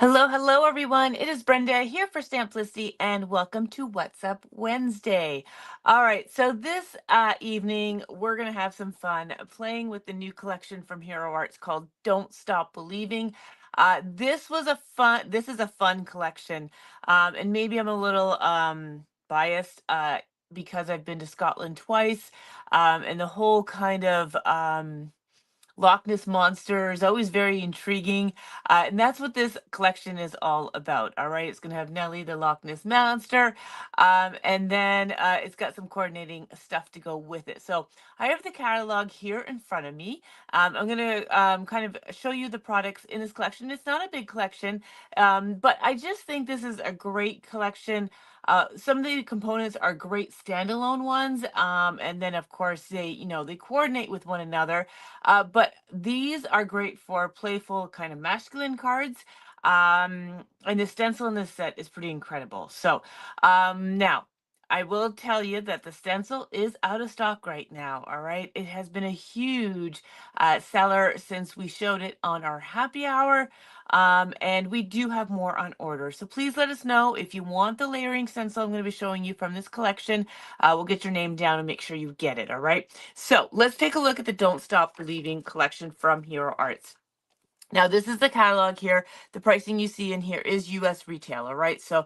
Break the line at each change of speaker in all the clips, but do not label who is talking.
Hello, hello, everyone. It is Brenda here for Stamplicity, and welcome to What's Up Wednesday. All right, so this evening we're gonna have some fun playing with the new collection from Hero Arts called "Don't Stop Believing." This is a fun collection, and maybe I'm a little biased because I've been to Scotland twice, and the whole kind of Loch Ness Monster is always very intriguing. And that's what this collection is all about. All right. It's going to have Nellie, the Loch Ness Monster. And then it's got some coordinating stuff to go with it. So I have the catalog here in front of me. I'm going to kind of show you the products in this collection. It's not a big collection, but I just think this is a great collection. Some of the components are great standalone ones, and then of course they coordinate with one another. But these are great for playful kind of masculine cards. And the stencil in this set is pretty incredible. So now I will tell you that the stencil is out of stock right now. All right. It has been a huge seller since we showed it on our happy hour. And we do have more on order. So please let us know if you want the layering stencil I'm going to be showing you from this collection. We'll get your name down and make sure you get it. All right. So let's take a look at the Don't Stop Believing collection from Hero Arts. Now, this is the catalog here. The pricing you see in here is US retail, all right? So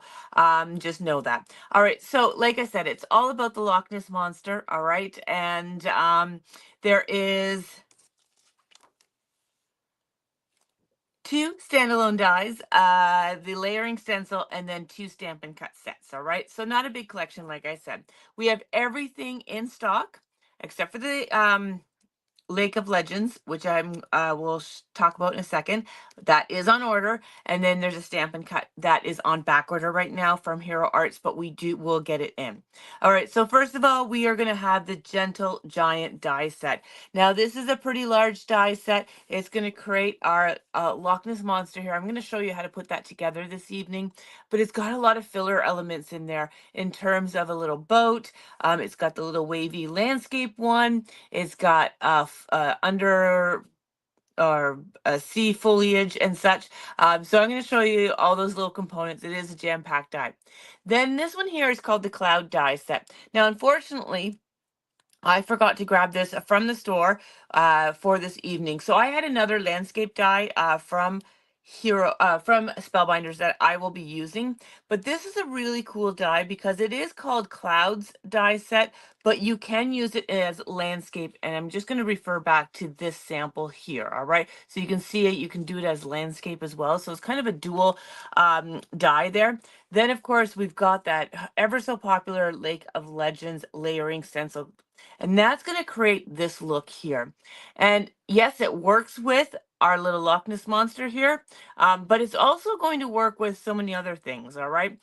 just know that. All right, so like I said, it's all about the Loch Ness Monster, all right? And there is two standalone dies, the layering stencil, and then two Stampin' Cut sets, all right? So not a big collection, like I said. We have everything in stock except for the Lake of Legends, which I'm will talk about in a second. That is on order, and then there's a Stampin' Cut that is on back order right now from Hero Arts, but we'll get it in. All right, so first of all, we are going to have the Gentle Giant die set. Now, this is a pretty large die set. It's going to create our Loch Ness Monster here. I'm going to show you how to put that together this evening, but it's got a lot of filler elements in there in terms of a little boat. It's got the little wavy landscape one. It's got under or sea foliage and such. So I'm going to show you all those little components. It is a jam-packed die. Then this one here is called the Cloud Die Set. Now, unfortunately, I forgot to grab this from the store for this evening. So I had another landscape die from Spellbinders that I will be using. But this is a really cool die because it is called Clouds die set, but you can use it as landscape. And I'm just going to refer back to this sample here. All right. So you can see it. You can do it as landscape as well. So it's kind of a dual die there. Then, of course, we've got that ever so popular Lake of Legends layering stencil, and that's going to create this look here. And yes, it works with our little Loch Ness Monster here, but it's also going to work with so many other things, all right?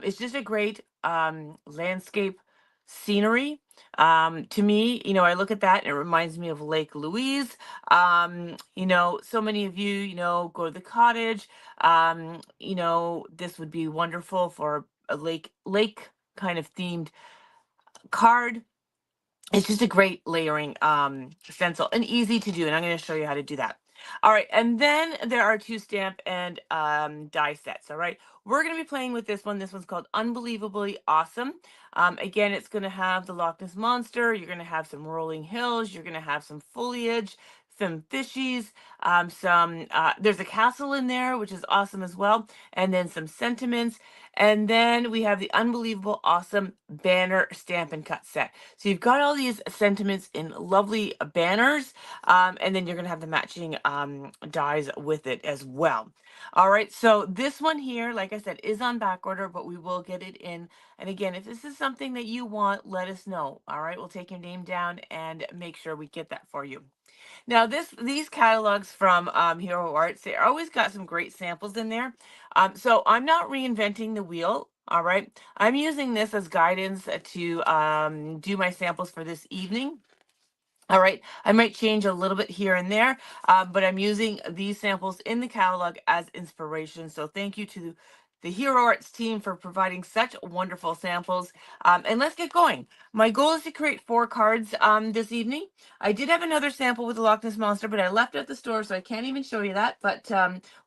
It's just a great landscape scenery. To me, I look at that and it reminds me of Lake Louise. So many of you, go to the cottage. This would be wonderful for a lake kind of themed card. It's just a great layering stencil and easy to do, and I'm going to show you how to do that. All right, and then there are two stamp and die sets. All right, we're going to be playing with this one. This one's called Unbelievably Awesome. Again, it's going to have the Loch Ness Monster. You're going to have some rolling hills. You're going to have some foliage, some fishies, there's a castle in there, which is awesome as well, and then some sentiments. And then we have the Unbelievable Awesome Banner Stampin' Cut set. So you've got all these sentiments in lovely banners, and then you're going to have the matching dies with it as well. All right, so this one here, like I said, is on back order, but we will get it in. And again, if this is something that you want, let us know. All right, we'll take your name down and make sure we get that for you. Now, these catalogs from Hero Arts, they always got some great samples in there. So I'm not reinventing the wheel. All right, I'm using this as guidance to do my samples for this evening. All right, I might change a little bit here and there, but I'm using these samples in the catalog as inspiration. So thank you the Hero Arts team for providing such wonderful samples. And let's get going. My goal is to create 4 cards this evening. I did have another sample with the Loch Ness Monster, but I left it at the store, so I can't even show you that. But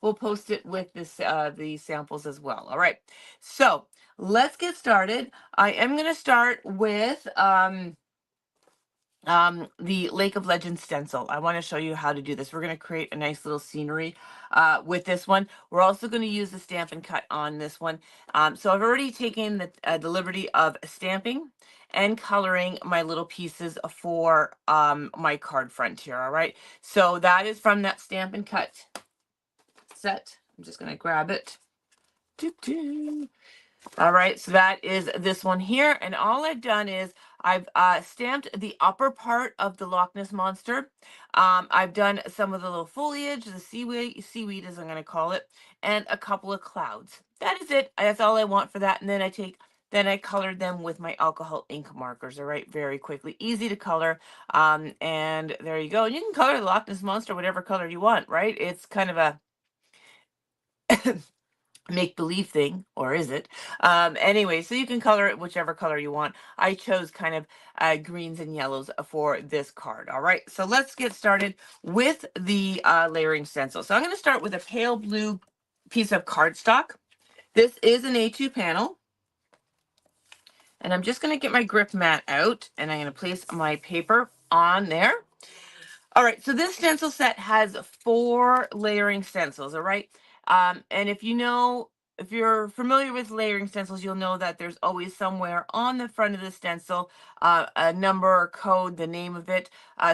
we'll post it with this the samples as well. All right. So let's get started. I am going to start with the Lake of Legends stencil. I want to show you how to do this. We're going to create a nice little scenery with this one. We're also going to use the Stampin' Cut on this one. So I've already taken the liberty of stamping and coloring my little pieces for my card front here. All right. So that is from that Stampin' Cut set. I'm just going to grab it. Doo-doo. All right, so that is this one here. And all I've done is I've stamped the upper part of the Loch Ness Monster. I've done some of the little foliage, the seaweed as I'm going to call it, and a couple of clouds. That is it. That's all I want for that. And then I colored them with my alcohol ink markers. All right, very quickly, easy to color. And there you go. And you can color the Loch Ness Monster whatever color you want, right? It's kind of a make-believe thing, or is it? Anyway, so you can color it whichever color you want. I chose kind of greens and yellows for this card. All right, so let's get started with the layering stencil. So I'm going to start with a pale blue piece of cardstock. This is an A2 panel. And I'm just going to get my grip mat out, and I'm going to place my paper on there. All right, so this stencil set has 4 layering stencils, all right? And if you're familiar with layering stencils, you'll know that there's always somewhere on the front of the stencil a number or code, the name of it.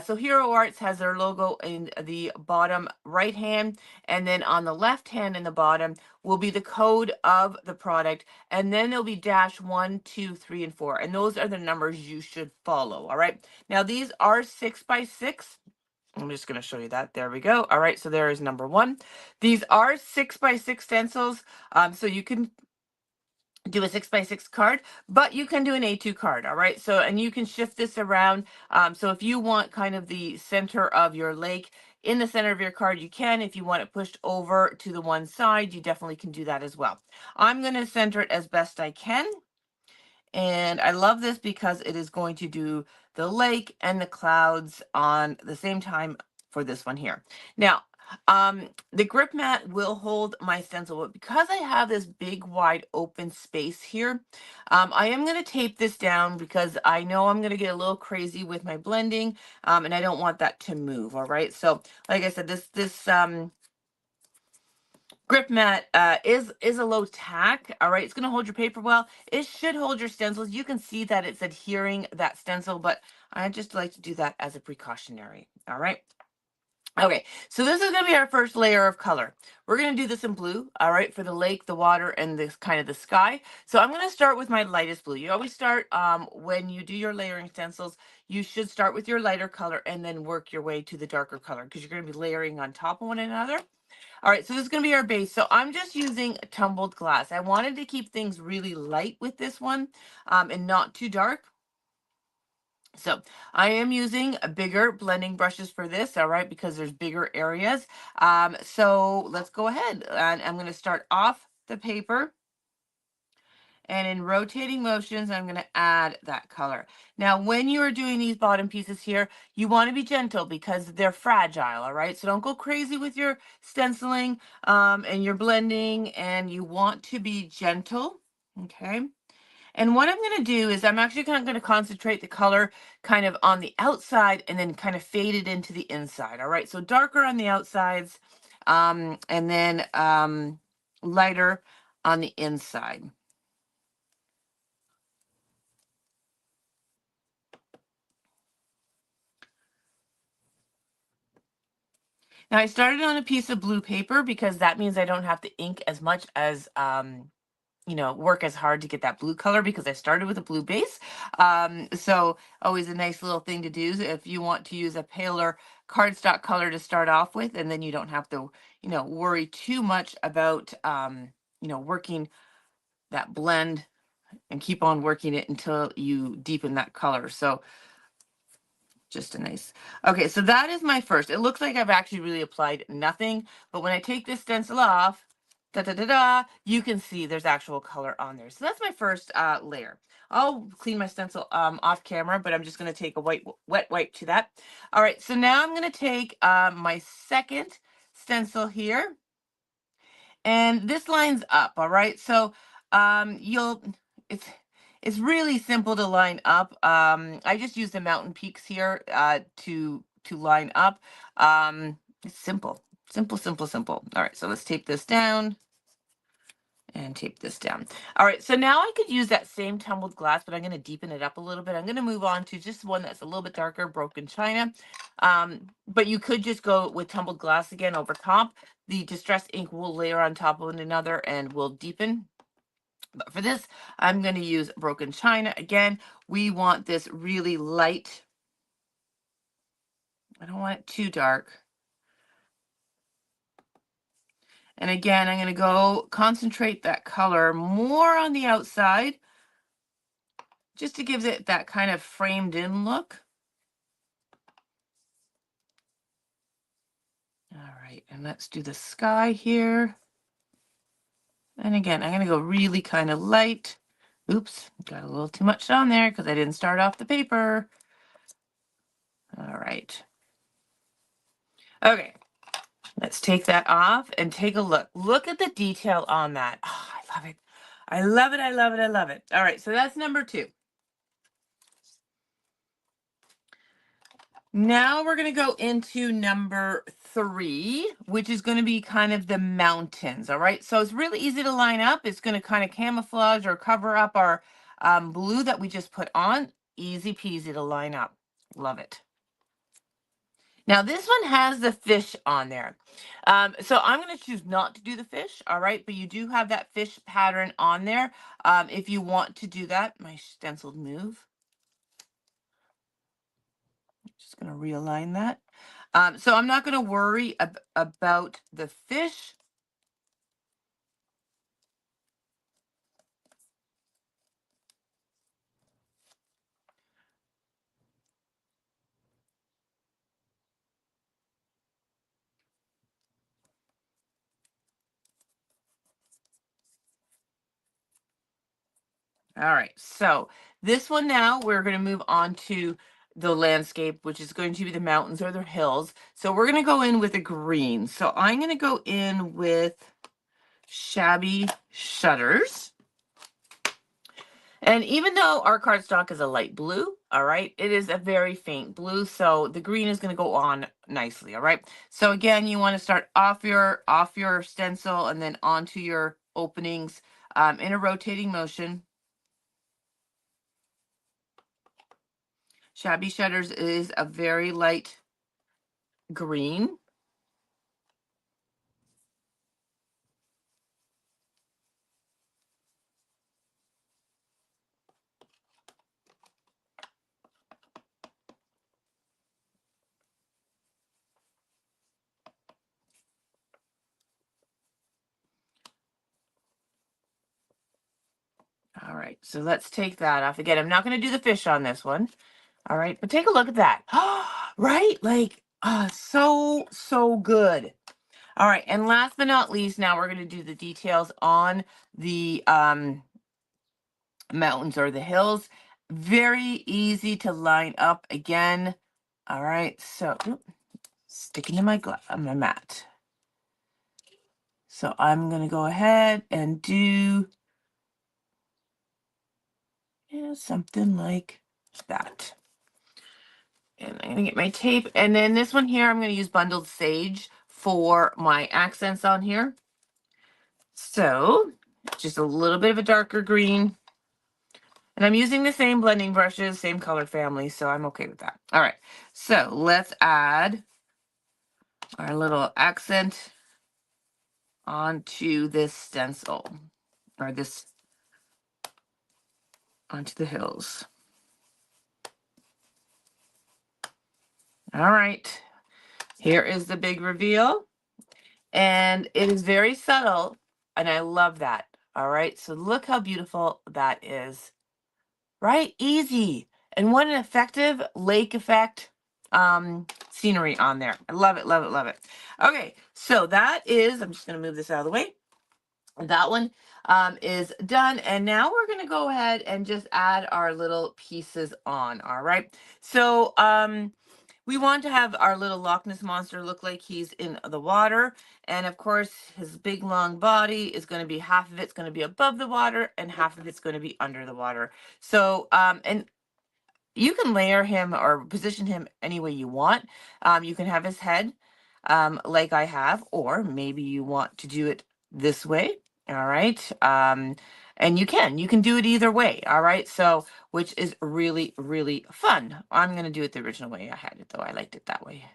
So Hero Arts has their logo in the bottom right hand, and then on the left hand in the bottom will be the code of the product, and then there'll be -1, 2, 3, and 4, and those are the numbers you should follow, all right? Now, these are 6 by 6. I'm just going to show you that. There we go. All right, so there is number 1. These are 6 by 6 stencils, so you can do a 6 by 6 card, but you can do an A2 card. All right, so and you can shift this around. So if you want kind of the center of your lake in the center of your card, you can. If you want it pushed over to the one side, you definitely can do that as well. I'm going to center it as best I can. And I love this because it is going to do the lake and the clouds on the same time for this one here. Now, the grip mat will hold my stencil, but because I have this big wide open space here, I am going to tape this down because I know I'm going to get a little crazy with my blending, and I don't want that to move. All right. So like I said, this grip mat is a low tack. All right, it's going to hold your paper well. It should hold your stencils. You can see that it's adhering that stencil, but I just like to do that as a precautionary. All right. Okay, so this is going to be our first layer of color. We're going to do this in blue, all right, for the lake, the water, and this kind of the sky. So I'm going to start with my lightest blue. You always start when you do your layering stencils, you should start with your lighter color and then work your way to the darker color because you're going to be layering on top of one another. All right, so this is going to be our base. So I'm just using tumbled glass. I wanted to keep things really light with this one and not too dark. So I am using a bigger blending brushes for this, all right, because there's bigger areas. So let's go ahead. And I'm going to start off the paper. And in rotating motions, I'm going to add that color. Now, when you are doing these bottom pieces here, you want to be gentle because they're fragile, all right? So don't go crazy with your stenciling and your blending, and you want to be gentle, okay? And what I'm going to do is I'm actually kind of going to concentrate the color kind of on the outside and then kind of fade it into the inside, all right? So darker on the outsides and then lighter on the inside. Now I started on a piece of blue paper because that means I don't have to ink as much as, work as hard to get that blue color because I started with a blue base. So always a nice little thing to do if you want to use a paler cardstock color to start off with, and then you don't have to, worry too much about, working that blend and keep on working it until you deepen that color. So just a nice, okay, so that is my first. It looks like I've actually really applied nothing, but when I take this stencil off, da da da da, you can see there's actual color on there. So that's my first layer. I'll clean my stencil off camera, but I'm just going to take a wet wipe to that. All right, so now I'm going to take my second stencil here, and this lines up. All right, so you'll it's it's really simple to line up. I just use the mountain peaks here to line up. It's simple, simple, simple, simple. All right, so let's tape this down and tape this down. All right, so now I could use that same tumbled glass, but I'm going to deepen it up a little bit. I'm going to move on to just one that's a little bit darker, broken china. But you could just go with tumbled glass again over top. The distressed ink will layer on top of one another and will deepen. But for this, I'm going to use broken china. Again, we want this really light. I don't want it too dark. And again, I'm going to go concentrate that color more on the outside, just to give it that kind of framed in look. All right, and let's do the sky here. And again, I'm going to go really kind of light. Oops, got a little too much on there because I didn't start off the paper. All right. Okay, let's take that off and take a look. Look at the detail on that. Oh, I love it. I love it, I love it, I love it. All right, so that's number 2. Now we're going to go into number 3, which is going to be kind of the mountains. All right. So it's really easy to line up. It's going to kind of camouflage or cover up our blue that we just put on. Easy peasy to line up. Love it. Now this one has the fish on there. So I'm going to choose not to do the fish. All right. But you do have that fish pattern on there. If you want to do that, my stenciled move. Just going to realign that. So I'm not going to worry about the fish. All right, so this one now we're going to move on to the landscape, which is going to be the mountains or the hills. So we're going to go in with a green. So I'm going to go in with Shabby Shutters. And even though our cardstock is a light blue, all right, it is a very faint blue. So the green is going to go on nicely. All right. So again, you want to start off your stencil and then onto your openings in a rotating motion. Shabby Shutters is a very light green. All right, so let's take that off. Again, I'm not going to do the fish on this one. All right, but take a look at that. Right? Like, so good. All right, and last but not least, now we're going to do the details on the mountains or the hills. Very easy to line up again. All right, so sticking to my mat. So I'm going to go ahead and do something like that. And I'm going to get my tape. And then this one here, I'm going to use Bundled Sage for my accents on here. So just a little bit of a darker green. And I'm using the same blending brushes, same color family, so I'm okay with that. All right, so let's add our little accent onto this stencil, or this onto the hills. All right, here is the big reveal. And it is very subtle, and I love that. All right, so look how beautiful that is. Right? Easy. And what an effective lake effect scenery on there. I love it, love it, love it. Okay, so that is, I'm just going to move this out of the way. That one is done. And now we're going to go ahead and just add our little pieces on. All right. So we want to have our little Loch Ness monster look like he's in the water. And of course, his big long body is going to be, half of it's going to be above the water and half of it's going to be under the water. So, and you can layer him or position him any way you want. You can have his head like I have, or maybe you want to do it this way. All right. And you can do it either way. All right. So, which is really, really fun. I'm going to do it the original way I had it, though. I liked it that way.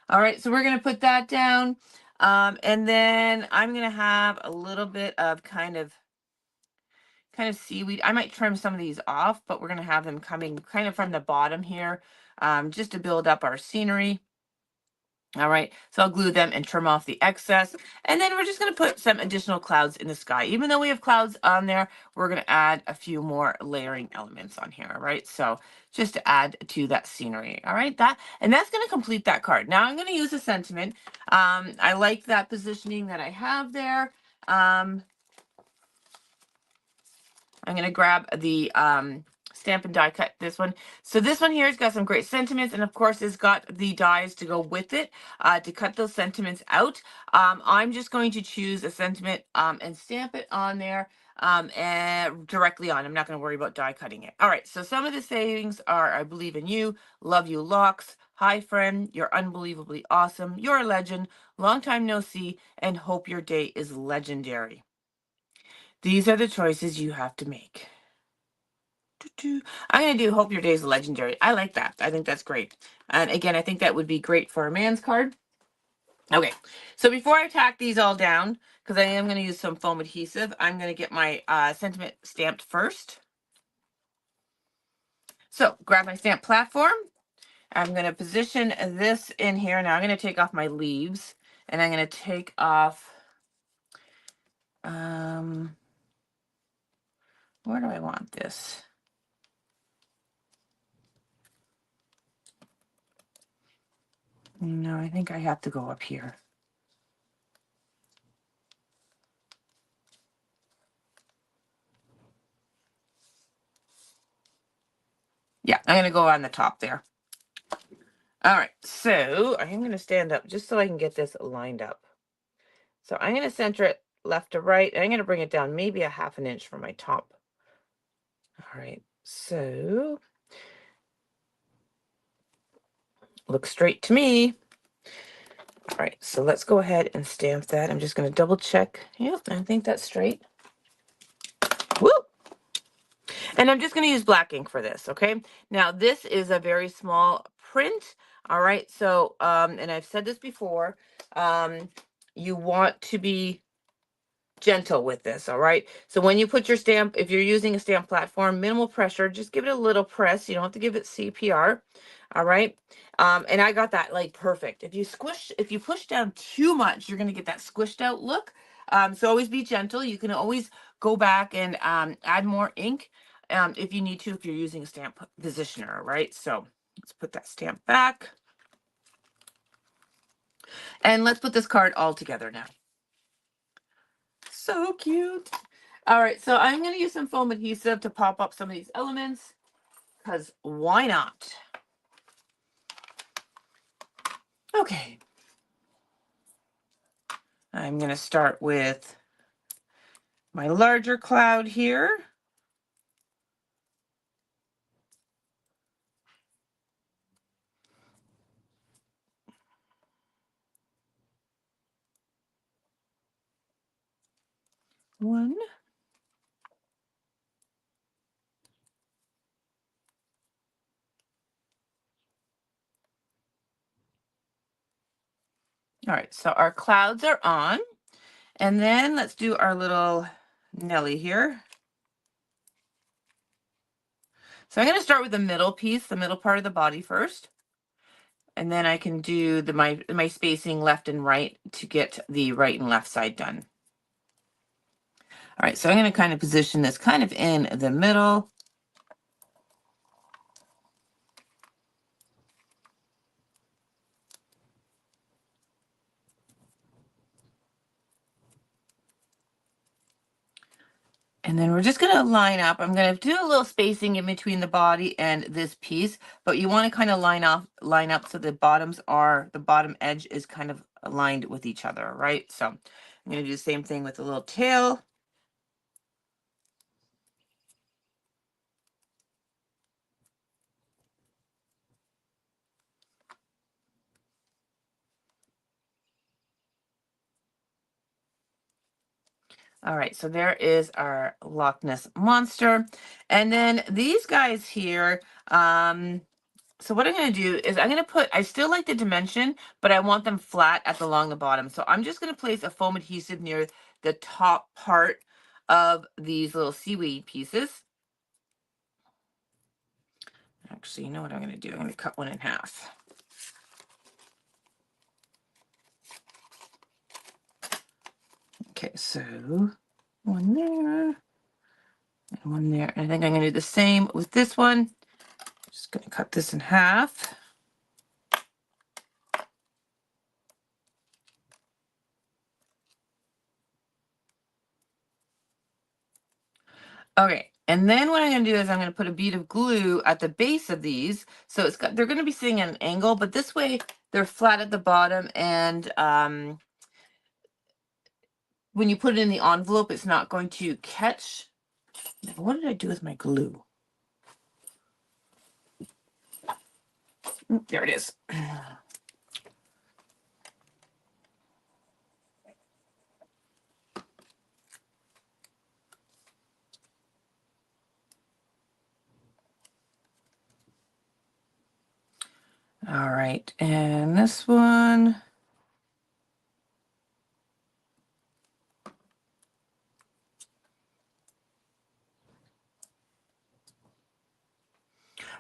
All right. So we're going to put that down. And then I'm going to have a little bit of kind of seaweed. I might trim some of these off, but we're going to have them coming kind of from the bottom here, just to build up our scenery. All right, so I'll glue them and trim off the excess. And then we're just going to put some additional clouds in the sky. Even though we have clouds on there, we're going to add a few more layering elements on here. All right, so just to add to that scenery. All right, that's going to complete that card. Now I'm going to use a sentiment. I like that positioning that I have there. I'm going to grab the Stampin' Die Cut, this one. So this one here has got some great sentiments, and of course it's got the dies to go with it to cut those sentiments out. I'm just going to choose a sentiment and stamp it on there and directly on. I'm not going to worry about die cutting it. All right, so some of the sayings are: I believe in you, love you locks, hi friend, you're unbelievably awesome, you're a legend, long time no see, and hope your day is legendary. These are the choices you have to make. I'm going to do Hope Your Day is Legendary. I like that. I think that's great. And again, I think that would be great for a man's card. Okay, so before I tack these all down, because I am going to use some foam adhesive, I'm going to get my sentiment stamped first. So grab my stamp platform. I'm going to position this in here. Now I'm going to take off my leaves, and I'm going to take off, where do I want this? No, I think I have to go up here. Yeah, I'm going to go on the top there. All right, so I am going to stand up just so I can get this lined up. So I'm going to center it left to right, and I'm going to bring it down maybe a half an inch from my top. All right, so looks straight to me. All right, so let's go ahead and stamp that. I'm just going to double check. Yep, I think that's straight. Woo! And I'm just going to use black ink for this, okay? Now, this is a very small print, all right? So, and I've said this before, you want to be gentle with this, all right? So when you put your stamp, if you're using a stamp platform, minimal pressure, just give it a little press. You don't have to give it CPR, all right? And I got that like perfect. If you push down too much, you're gonna get that squished out look. So always be gentle. You can always go back and add more ink if you need to, if you're using a stamp positioner, all right? So let's put that stamp back. And let's put this card all together now. So cute. All right, so I'm going to use some foam adhesive to pop up some of these elements, because why not? Okay. I'm going to start with my larger cloud here. One. All right, so our clouds are on. And then let's do our little Nelly here. So I'm going to start with the middle piece, the middle part of the body first. And then I can do my spacing left and right to get the right and left side done. All right, so I'm going to kind of position this kind of in the middle. And then we're just going to line up. I'm going to do a little spacing in between the body and this piece, but you want to kind of line up so the bottom edge is kind of aligned with each other, right? So I'm going to do the same thing with the little tail. All right, so there is our Loch Ness Monster. And then these guys here, so what I'm going to do is I still like the dimension, but I want them flat along the bottom. So I'm just going to place a foam adhesive near the top part of these little seaweed pieces. Actually, you know what I'm going to do? I'm going to cut one in half. Okay, so one there and one there. And I think I'm going to do the same with this one. Just going to cut this in half. Okay, and then what I'm going to do is I'm going to put a bead of glue at the base of these. So they're going to be sitting at an angle, but this way they're flat at the bottom, and when you put it in the envelope, it's not going to catch. Now, what did I do with my glue? There it is. All right, and this one.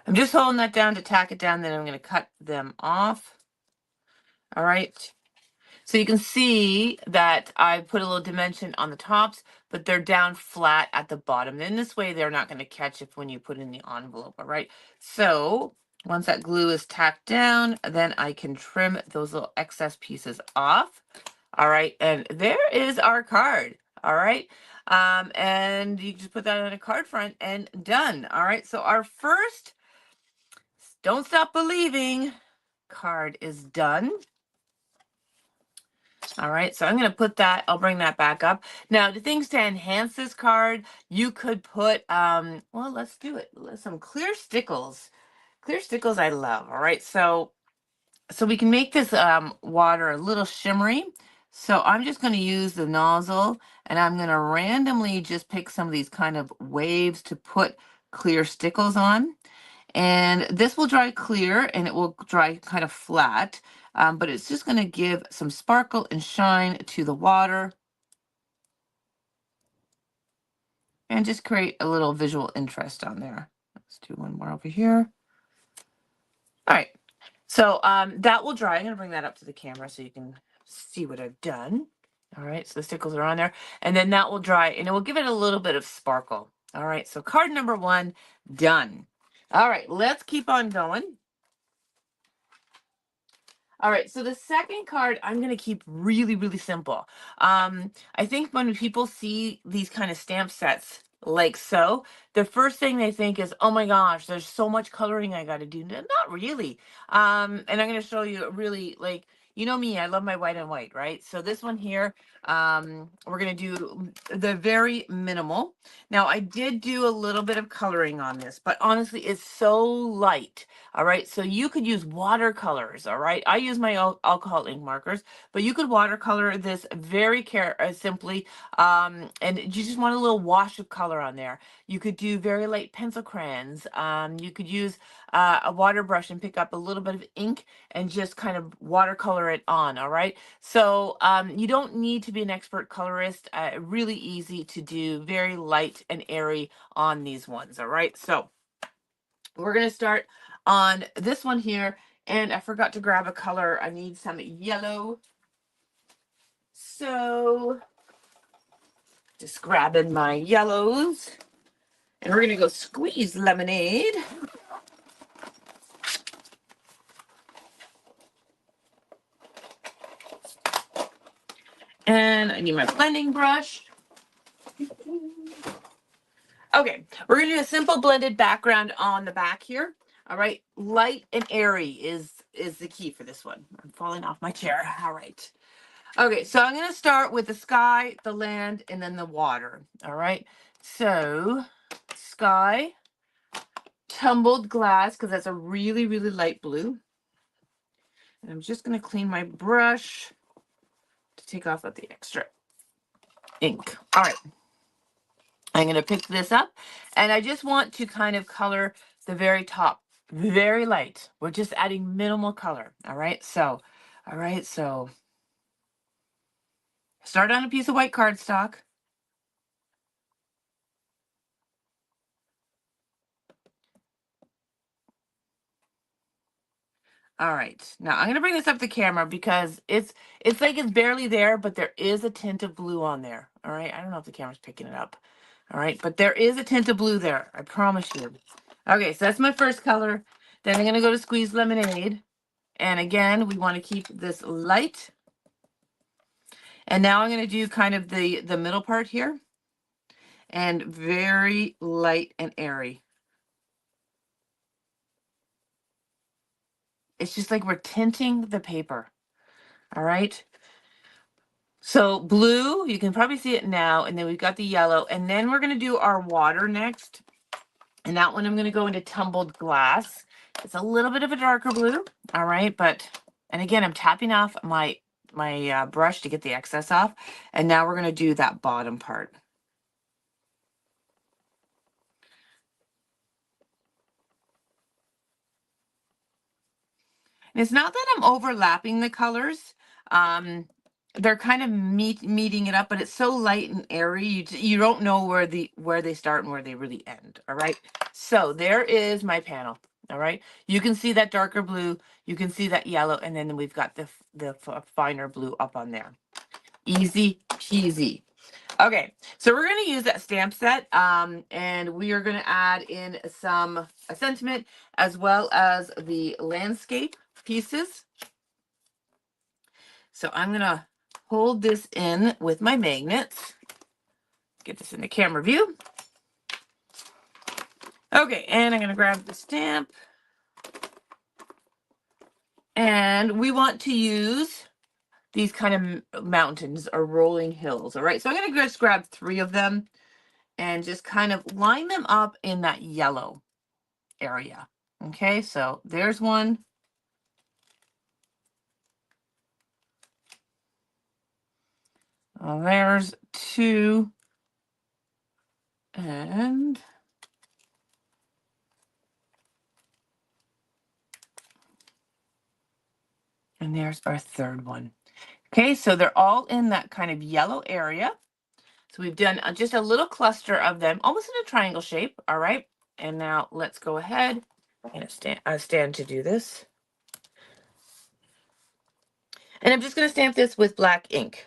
I'm just holding that down to tack it down, then I'm going to cut them off. All right. So you can see that I put a little dimension on the tops, but they're down flat at the bottom. And this way, they're not going to catch it when you put it in the envelope. All right. So once that glue is tacked down, then I can trim those little excess pieces off. All right. And there is our card. All right. And you just put that on a card front and done. All right. So our first Don't Stop Believing card is done. All right, so I'm going to put that, I'll bring that back up. Now, the things to enhance this card, you could put, well, let's do it. Some clear stickles. Clear stickles I love, all right? So we can make this water a little shimmery. So I'm just going to use the nozzle, and I'm going to randomly just pick some of these kind of waves to put clear stickles on. And this will dry clear and it will dry kind of flat, but it's just going to give some sparkle and shine to the water and just create a little visual interest on there. Let's do one more over here. All right, so that will dry. I'm going to bring that up to the camera so you can see what I've done. All right, so the stickles are on there, and then that will dry and it will give it a little bit of sparkle. All right, so card number 1 done. All right, let's keep on going. All right, so the second card I'm going to keep really, really simple. I think when people see these kind of stamp sets like so, the first thing they think is, oh my gosh, there's so much coloring I got to do. Not really. And I'm going to show you really, like, you know me, I love my white and white, right? So this one here, we're going to do the very minimal. Now, I did do a little bit of coloring on this, but honestly, it's so light. All right, so you could use watercolors. All right, I use my alcohol ink markers, but you could watercolor this very simply, and you just want a little wash of color on there. You could do very light pencil crayons. You could use a water brush and pick up a little bit of ink and just kind of watercolor it on. All right, so you don't need to be an expert colorist. Really easy to do, very light and airy on these ones. All right, so we're going to start on this one here, and I forgot to grab a color. I need some yellow. So just grabbing my yellows, and we're going to go squeeze lemonade. And I need my blending brush. Okay, we're gonna do a simple blended background on the back here. All right, light and airy is the key for this one. I'm falling off my chair. All right. Okay, so I'm gonna start with the sky, the land, and then the water. All right. So sky, tumbled glass, because that's a really, really light blue. And I'm just gonna clean my brush to take off the extra ink. All right. I'm going to pick this up, and I just want to kind of color the very top, very light. We're just adding minimal color. All right. So start on a piece of white cardstock. All right. Now I'm going to bring this up the camera because it's like it's barely there, but there is a tint of blue on there. All right. I don't know if the camera's picking it up. All right. But there is a tint of blue there. I promise you. Okay. So that's my first color. Then I'm going to go to Squeeze Lemonade. And again, we want to keep this light. And now I'm going to do kind of the middle part here. And very light and airy. It's just like we're tinting the paper. All right. So blue, you can probably see it now. And then we've got the yellow. And then we're going to do our water next. And that one I'm going to go into Tumbled Glass. It's a little bit of a darker blue. All right. And again, I'm tapping off my brush to get the excess off. And now we're going to do that bottom part. And it's not that I'm overlapping the colors. They're kind of meeting it up, but it's so light and airy. You don't know where they start and where they really end. All right. So there is my panel. All right. You can see that darker blue. You can see that yellow, and then we've got the finer blue up on there. Easy peasy. Okay, so we're going to use that stamp set, and we are going to add in a sentiment as well as the landscape pieces. So I'm going to hold this in with my magnets. Get this in the camera view. Okay, and I'm going to grab the stamp. And we want to use these kind of mountains or rolling hills, all right? So I'm going to just grab 3 of them and just kind of line them up in that yellow area. Okay, so there's one. There's 2. And there's our 3rd one. Okay, so they're all in that kind of yellow area. So we've done just a little cluster of them, almost in a triangle shape. All right, and now let's go ahead and stand to do this. And I'm just going to stamp this with black ink.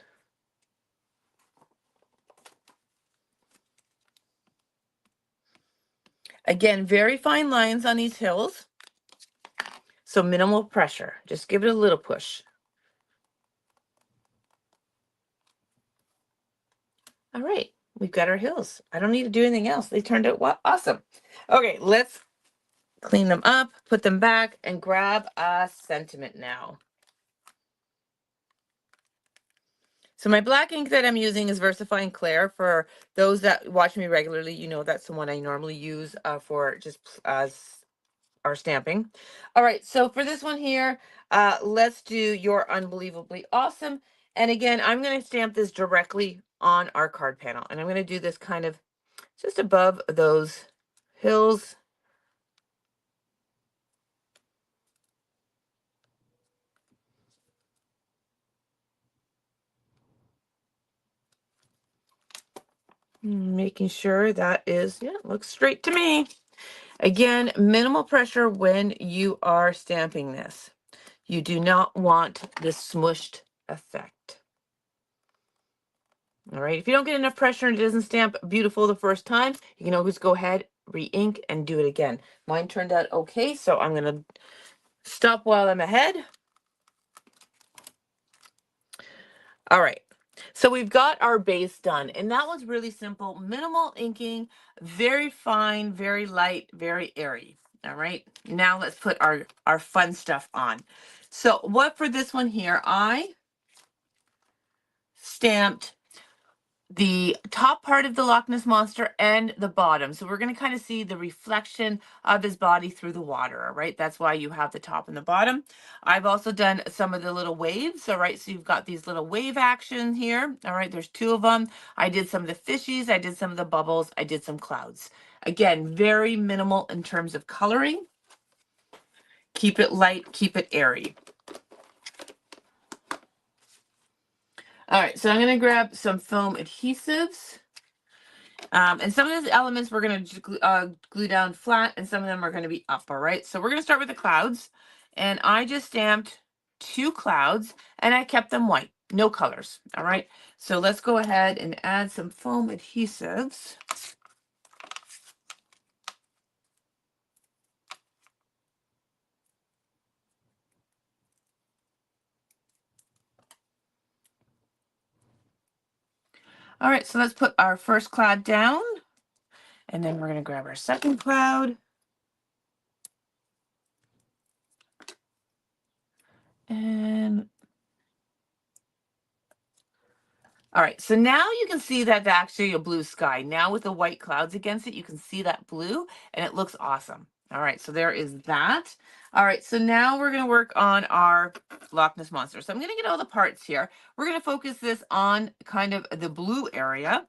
Again, very fine lines on these hills. So minimal pressure. Just give it a little push. All right, we've got our hills. I don't need to do anything else. They turned out awesome. Okay, let's clean them up, put them back, and grab a sentiment now. So my black ink that I'm using is VersaFine Clair. For those that watch me regularly, you know that's the one I normally use for just our stamping. All right, so for this one here, let's do You're Unbelievably Awesome. And again, I'm going to stamp this directly on our card panel. And I'm going to do this kind of just above those hills. Making sure that is, yeah, looks straight to me. Again, minimal pressure when you are stamping this. You do not want this smushed effect. All right, if you don't get enough pressure and it doesn't stamp beautiful the first time, you can always go ahead, re-ink, and do it again. Mine turned out okay, so I'm going to stop while I'm ahead. All right, So we've got our base done, and that was really simple, minimal inking, very fine, very light, very airy. All right, now let's put our fun stuff on. So what for this one here, I stamped the top part of the Loch Ness Monster and the bottom. So we're going to kind of see the reflection of his body through the water, all right? That's why you have the top and the bottom. I've also done some of the little waves, all right? So you've got these little wave action here, all right? There's two of them. I did some of the fishies, I did some of the bubbles, I did some clouds. Again, very minimal in terms of coloring. Keep it light, keep it airy. All right, so I'm going to grab some foam adhesives. And some of those elements we're going to glue down flat, and some of them are going to be up, all right? So we're going to start with the clouds. And I just stamped 2 clouds, and I kept them white, no colors, all right? So let's go ahead and add some foam adhesives. All right, so let's put our first cloud down, and then we're going to grab our second cloud. And all right, so now you can see that that's actually a blue sky. Now with the white clouds against it, you can see that blue, and it looks awesome. All right, so there is that. All right, so now we're going to work on our Loch Ness Monster. So I'm going to get all the parts here. We're going to focus this on kind of the blue area.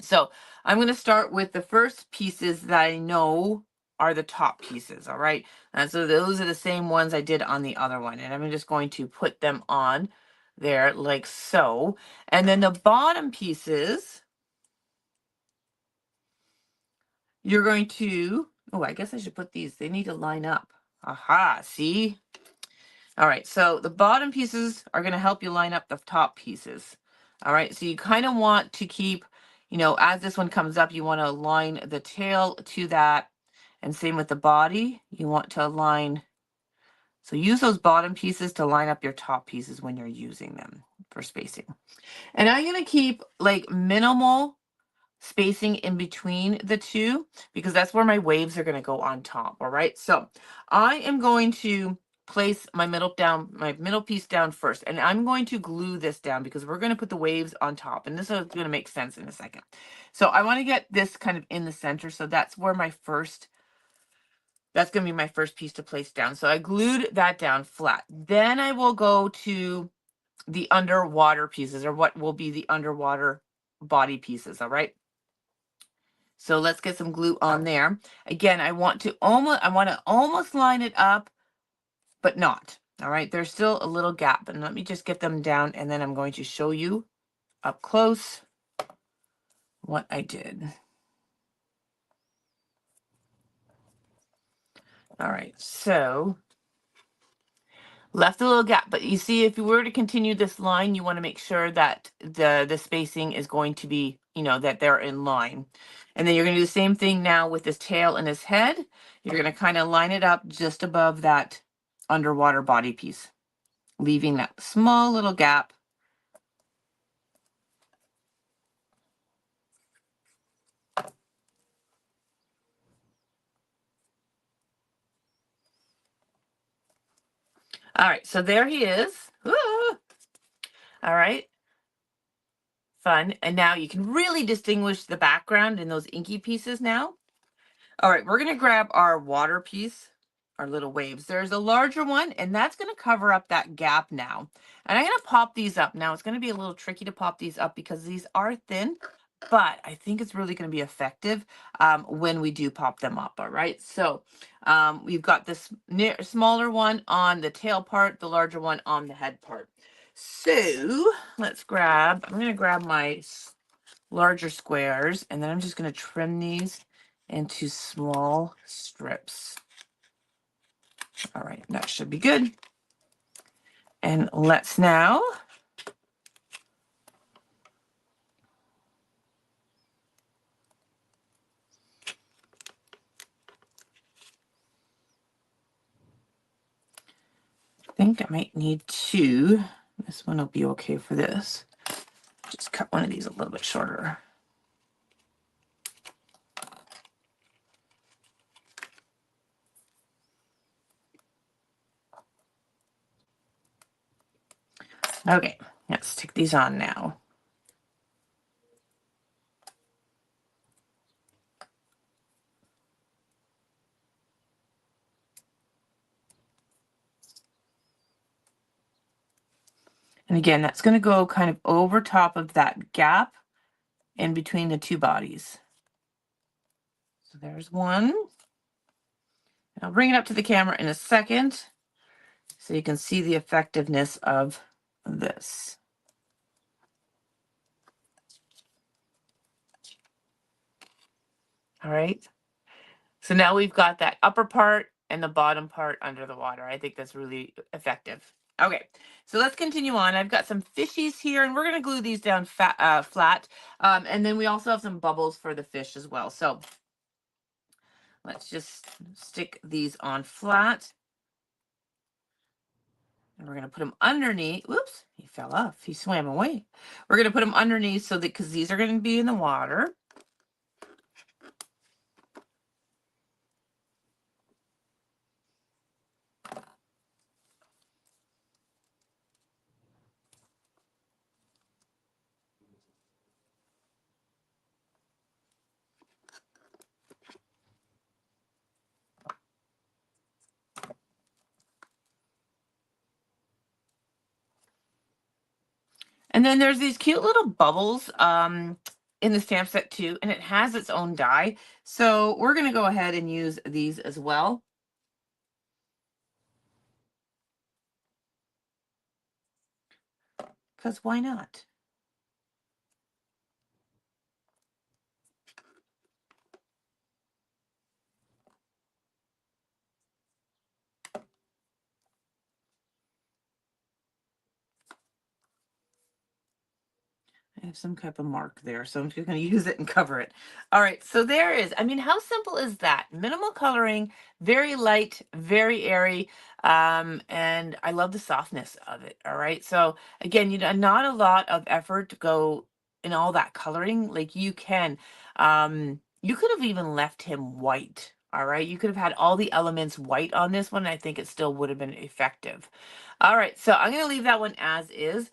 So I'm going to start with the first pieces that I know are the top pieces, all right? And so those are the same ones I did on the other one. And I'm just going to put them on there like so. And then the bottom pieces, you're going to, oh, I guess I should put these. They need to line up. Aha, see? All right, so the bottom pieces are going to help you line up the top pieces. All right, so you kind of want to keep, you know, as this one comes up, you want to align the tail to that. And same with the body, you want to align. So use those bottom pieces to line up your top pieces when you're using them for spacing. And I'm going to keep like minimal spacing in between the two because that's where my waves are going to go on top. All right, so I am going to place my middle piece down first, and I'm going to glue this down because we're going to put the waves on top, and this is going to make sense in a second. So I want to get this kind of in the center, so that's where that's going to be my first piece to place down. So I glued that down flat. Then I will go to the underwater pieces, or what will be the underwater body pieces. All right, so let's get some glue on there. Again, I want to almost line it up, but not. All right, there's still a little gap, and let me just get them down, and then I'm going to show you up close what I did. All right, so left a little gap, but you see, if you were to continue this line, you want to make sure that the spacing is going to be, you know, that they're in line. And then you're going to do the same thing now with his tail and his head. You're going to kind of line it up just above that underwater body piece, leaving that small little gap. All right, so there he is. Woo! All right, fun. And now you can really distinguish the background in those inky pieces now. All right, we're gonna grab our water piece, our little waves. There's a larger one, and that's gonna cover up that gap now. And I'm gonna pop these up. Now, it's gonna be a little tricky to pop these up because these are thin, but I think it's really gonna be effective when we do pop them up, all right? So we've got this smaller one on the tail part, the larger one on the head part. So I'm gonna grab my larger squares, and then I'm just gonna trim these into small strips. All right, that should be good. And let's now I think I might need 2. This one will be okay for this. Just cut one of these a little bit shorter. Okay, let's stick these on now. And again, that's going to go kind of over top of that gap in between the two bodies. So there's one. I'll bring it up to the camera in a second so you can see the effectiveness of this. All right. So now we've got that upper part and the bottom part under the water. I think that's really effective. Okay, so let's continue on. I've got some fishies here, and we're going to glue these down flat. And then we also have some bubbles for the fish as well. So let's just stick these on flat. And we're going to put them underneath. Whoops, he fell off. He swam away. We're going to put them underneath so that, because these are going to be in the water. And then there's these cute little bubbles in the stamp set too, and it has its own die. So we're going to go ahead and use these as well. Because why not? I have some type of mark there, so I'm just going to use it and cover it. All right, so there is, I mean, how simple is that? Minimal coloring, very light, very airy, and I love the softness of it. All right, so again, you know, not a lot of effort to go in all that coloring. Like you could have even left him white. All right, you could have had all the elements white on this one. I think it still would have been effective. All right, so I'm going to leave that one as is.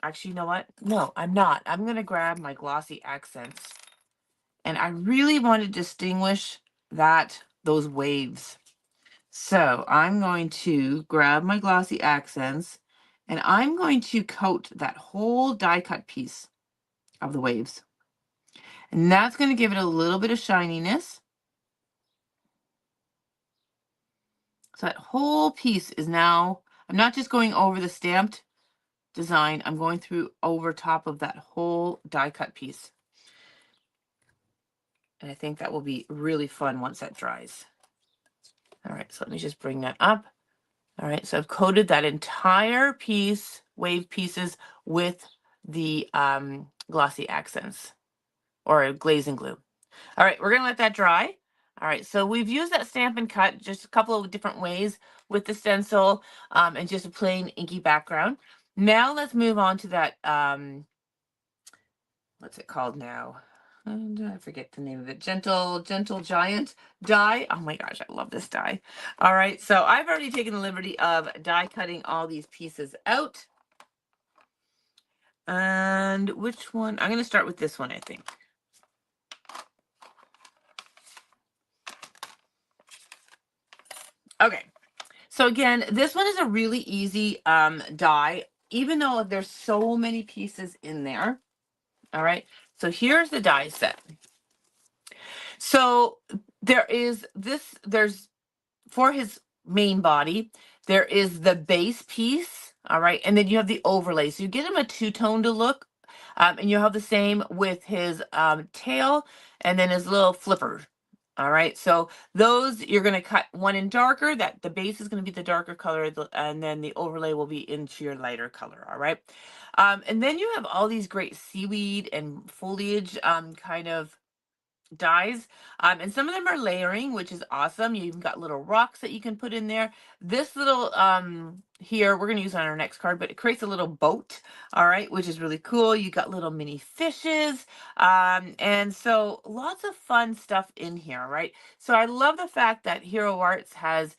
Actually, you know what? No, I'm not. I'm going to grab my glossy accents. And I really want to distinguish those waves. So I'm going to grab my glossy accents and I'm going to coat that whole die cut piece of the waves. And that's going to give it a little bit of shininess. So that whole piece is now, I'm not just going over the stamped design, I'm going through over top of that whole die cut piece. And I think that will be really fun once that dries. All right, so let me just bring that up. All right, so I've coated that entire piece, wave pieces, with the glossy accents or glazing glue. All right, we're gonna let that dry. All right, so we've used that Stampin' Cut just a couple of different ways with the stencil and just a plain inky background. Now let's move on to that, what's it called now? And I forget the name of it. Gentle Giant die. Oh my gosh, I love this die. All right, so I've already taken the liberty of die cutting all these pieces out. And which one? I'm going to start with this one, I think. Okay, so again, this one is a really easy die, even though there's so many pieces in there. All right, so here's the die set. So there's for his main body, there is the base piece, all right, and then you have the overlay. So you get him a two-tone to look, and you have the same with his tail and then his little flipper. All right, so those you're going to cut one in darker, that the base is going to be the darker color, and then the overlay will be into your lighter color. All right, and then you have all these great seaweed and foliage kind of dyes. And some of them are layering, which is awesome. You even got little rocks that you can put in there. This little here, we're gonna use on our next card, but it creates a little boat, all right, which is really cool. You got little mini fishes. And so lots of fun stuff in here, right? So I love the fact that Hero Arts has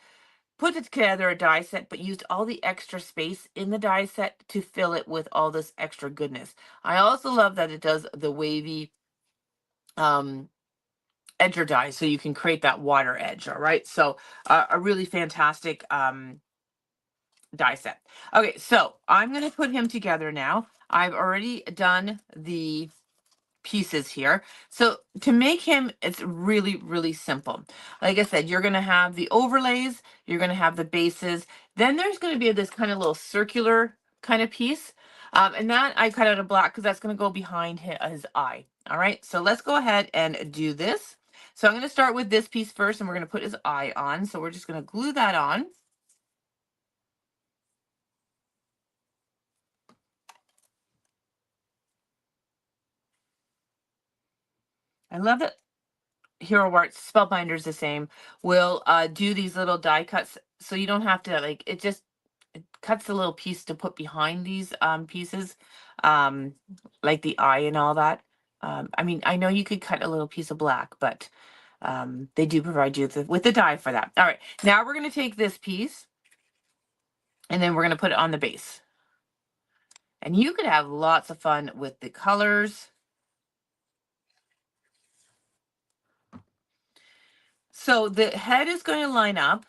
put together a die set, but used all the extra space in the die set to fill it with all this extra goodness. I also love that it does the wavy um edger die, so you can create that water edge. All right, so a really fantastic die set. Okay, so I'm going to put him together now. I've already done the pieces here. So to make him, it's really, really simple. Like I said, you're going to have the overlays, you're going to have the bases, then there's going to be this kind of little circular kind of piece. And that I cut out of black because that's going to go behind his eye. All right, so let's go ahead and do this. So I'm going to start with this piece first, and we're going to put his eye on. So we're just going to glue that on. I love that Hero Arts Spellbinder's the same. Will do these little die cuts, so you don't have to like it cuts a little piece to put behind these pieces, um, like the eye and all that. I mean, I know you could cut a little piece of black, but they do provide you with the die for that. All right, now we're going to take this piece and then we're going to put it on the base. And you could have lots of fun with the colors. So the head is going to line up.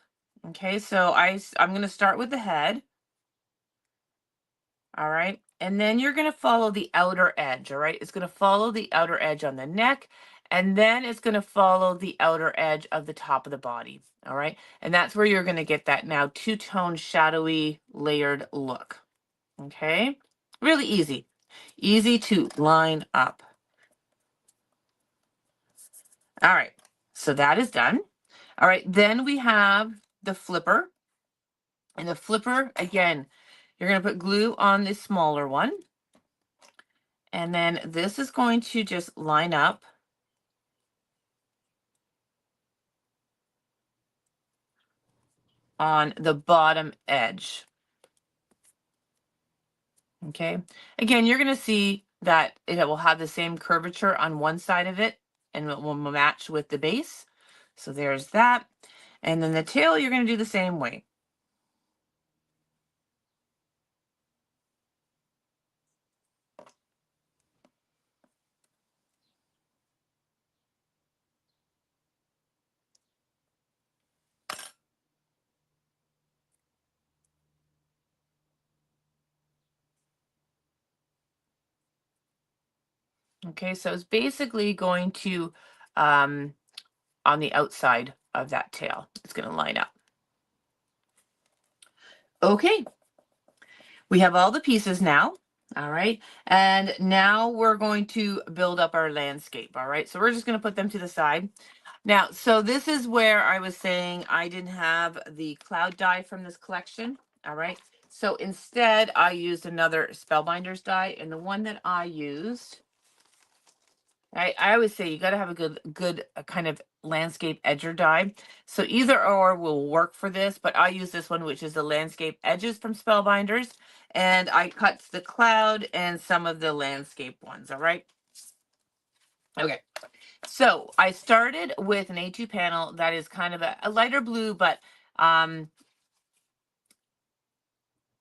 Okay, so I'm going to start with the head. All right. And then you're going to follow the outer edge. All right. It's going to follow the outer edge on the neck. And then it's going to follow the outer edge of the top of the body. All right. And that's where you're going to get that now two-tone shadowy layered look. Okay. Really easy. Easy to line up. All right. So that is done. All right. Then we have the flipper. And the flipper, again, you're going to put glue on the smaller one. And then this is going to just line up on the bottom edge. Okay. Again, you're going to see that it will have the same curvature on one side of it and it will match with the base. So there's that. And then the tail, you're going to do the same way. Okay, so it's basically going to, on the outside of that tail, it's going to line up. Okay, we have all the pieces now. All right, and now we're going to build up our landscape. All right, so we're just going to put them to the side. Now, so this is where I was saying I didn't have the cloud die from this collection. All right, so instead I used another Spellbinders die, and the one that I used, I always say you got to have a good kind of landscape edger die. So either or will work for this, but I use this one, which is the landscape edges from Spellbinders, and I cut the cloud and some of the landscape ones. All right. Okay. So I started with an A2 panel that is kind of a lighter blue, but I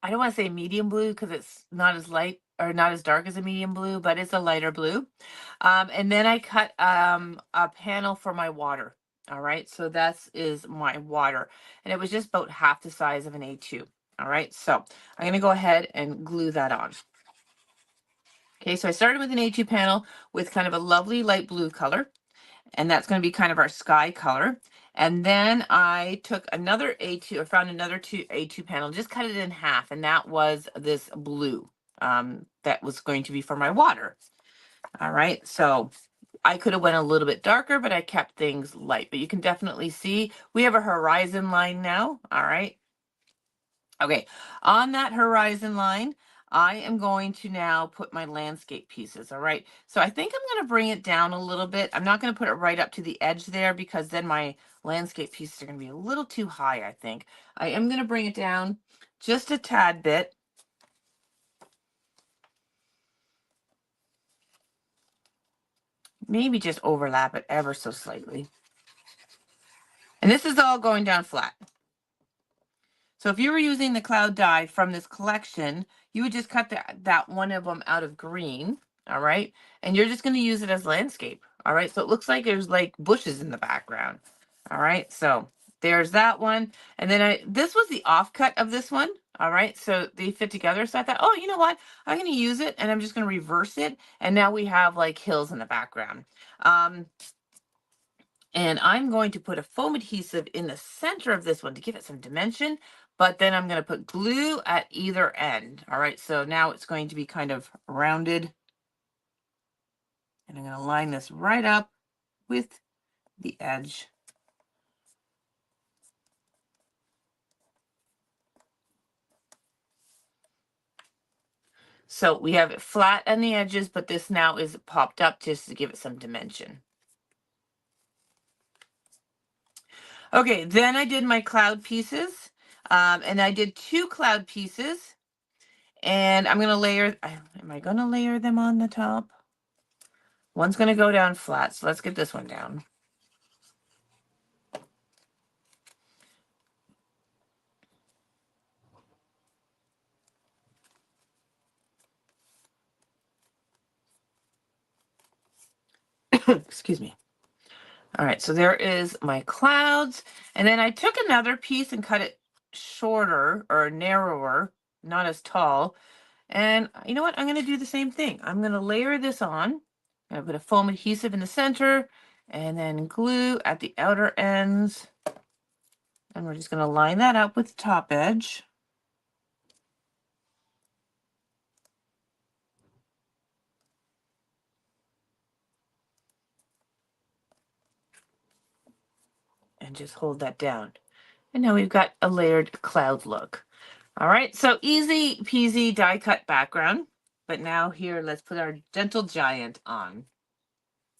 don't want to say medium blue because it's not as light or not as dark as a medium blue, but it's a lighter blue. And then I cut a panel for my water. All right, so that is my water. And it was just about half the size of an A2. All right, so I'm going to go ahead and glue that on. Okay, so I started with an A2 panel with kind of a lovely light blue color. And that's going to be kind of our sky color. And then I took another A2, or found another A2 panel, just cut it in half, and that was this blue that was going to be for my water. All right, so I could have went a little bit darker, but I kept things light. But you can definitely see we have a horizon line now. All right. Okay, on that horizon line, I am going to now put my landscape pieces, all right? So I think I'm gonna bring it down a little bit. I'm not gonna put it right up to the edge there because then my landscape pieces are gonna be a little too high, I think. I am gonna bring it down just a tad bit. Maybe just overlap it ever so slightly. And this is all going down flat. So if you were using the cloud die from this collection, you would just cut that one of them out of green, all right? And you're just going to use it as landscape, all right? So it looks like there's like bushes in the background, all right? So there's that one. And then this was the offcut of this one, all right? So they fit together. So I thought, oh, you know what? I'm going to use it and I'm just going to reverse it. And now we have like hills in the background. And I'm going to put a foam adhesive in the center of this one to give it some dimension, but then I'm going to put glue at either end. All right, so now it's going to be kind of rounded. And I'm going to line this right up with the edge. So we have it flat on the edges, but this now is popped up just to give it some dimension. Okay, then I did my cloud pieces, and I did 2 cloud pieces, and I'm going to layer, am I going to layer them on the top? One's going to go down flat, so let's get this one down. Excuse me. All right, so there is my clouds. And then I took another piece and cut it shorter or narrower, not as tall. And you know what? I'm going to do the same thing. I'm going to layer this on. I'm going to put a foam adhesive in the center and then glue at the outer ends. And we're just going to line that up with the top edge. And just hold that down. And now we've got a layered cloud look. All right, so easy peasy die cut background. But now here, let's put our gentle giant on.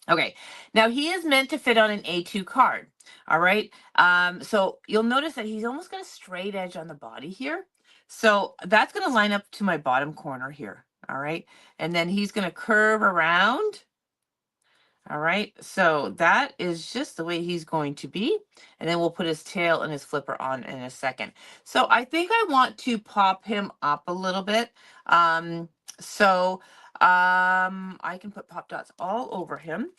Okay, now he is meant to fit on an A2 card. All right, so you'll notice that he's almost got a straight edge on the body here. So that's going to line up to my bottom corner here. All right, and then he's going to curve around. All right, so that is just the way he's going to be. And then we'll put his tail and his flipper on in a second. So I think I want to pop him up a little bit. So I can put pop dots all over him.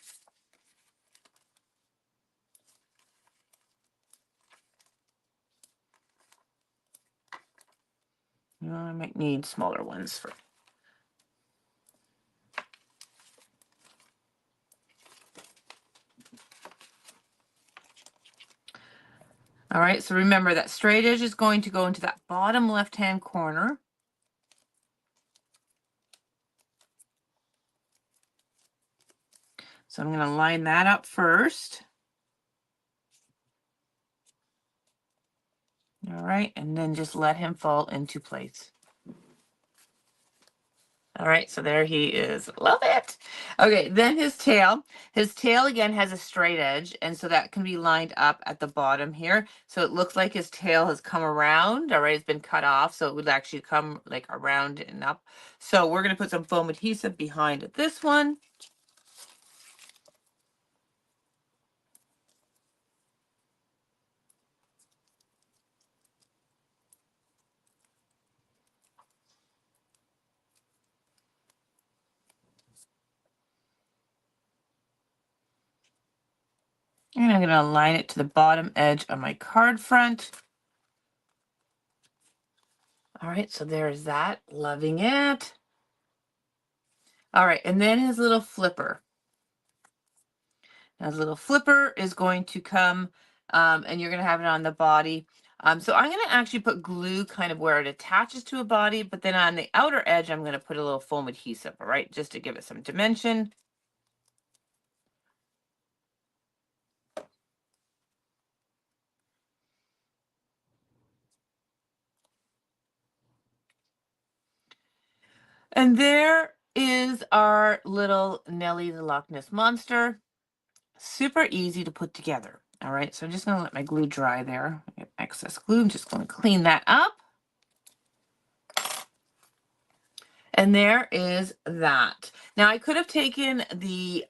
I might need smaller ones for. All right, so remember that straight edge is going to go into that bottom left-hand corner. So I'm going to line that up first. All right, and then just let him fall into place. All right, so there he is. Love it. Okay, then his tail. His tail again has a straight edge, and so that can be lined up at the bottom here. So it looks like his tail has come around. All right, it's been cut off, so it would actually come like around and up. So we're going to put some foam adhesive behind this one. And I'm going to align it to the bottom edge of my card front. All right, so there's that. Loving it. All right, and then his little flipper. Now, his little flipper is going to come, and you're going to have it on the body. So I'm going to actually put glue kind of where it attaches to a body, but then on the outer edge, I'm going to put a little foam adhesive, all right, just to give it some dimension. And there is our little Nelly the Loch Ness Monster. Super easy to put together. All right, so I'm just going to let my glue dry there. I have excess glue. I'm just going to clean that up. And there is that. Now I could have taken the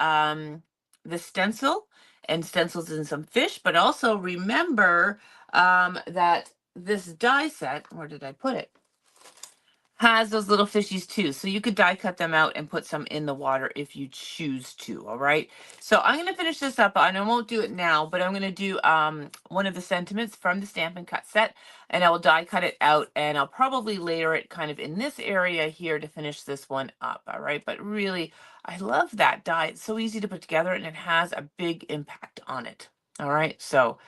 stencil and stencils in some fish, but also remember that this die set, where did I put it? Has those little fishies too. So you could die cut them out and put some in the water if you choose to, all right? So I'm going to finish this up, and I won't do it now, but I'm going to do one of the sentiments from the Stampin' Cut set, and I will die cut it out, and I'll probably layer it kind of in this area here to finish this one up, all right? But really, I love that die. It's so easy to put together, and it has a big impact on it, all right? So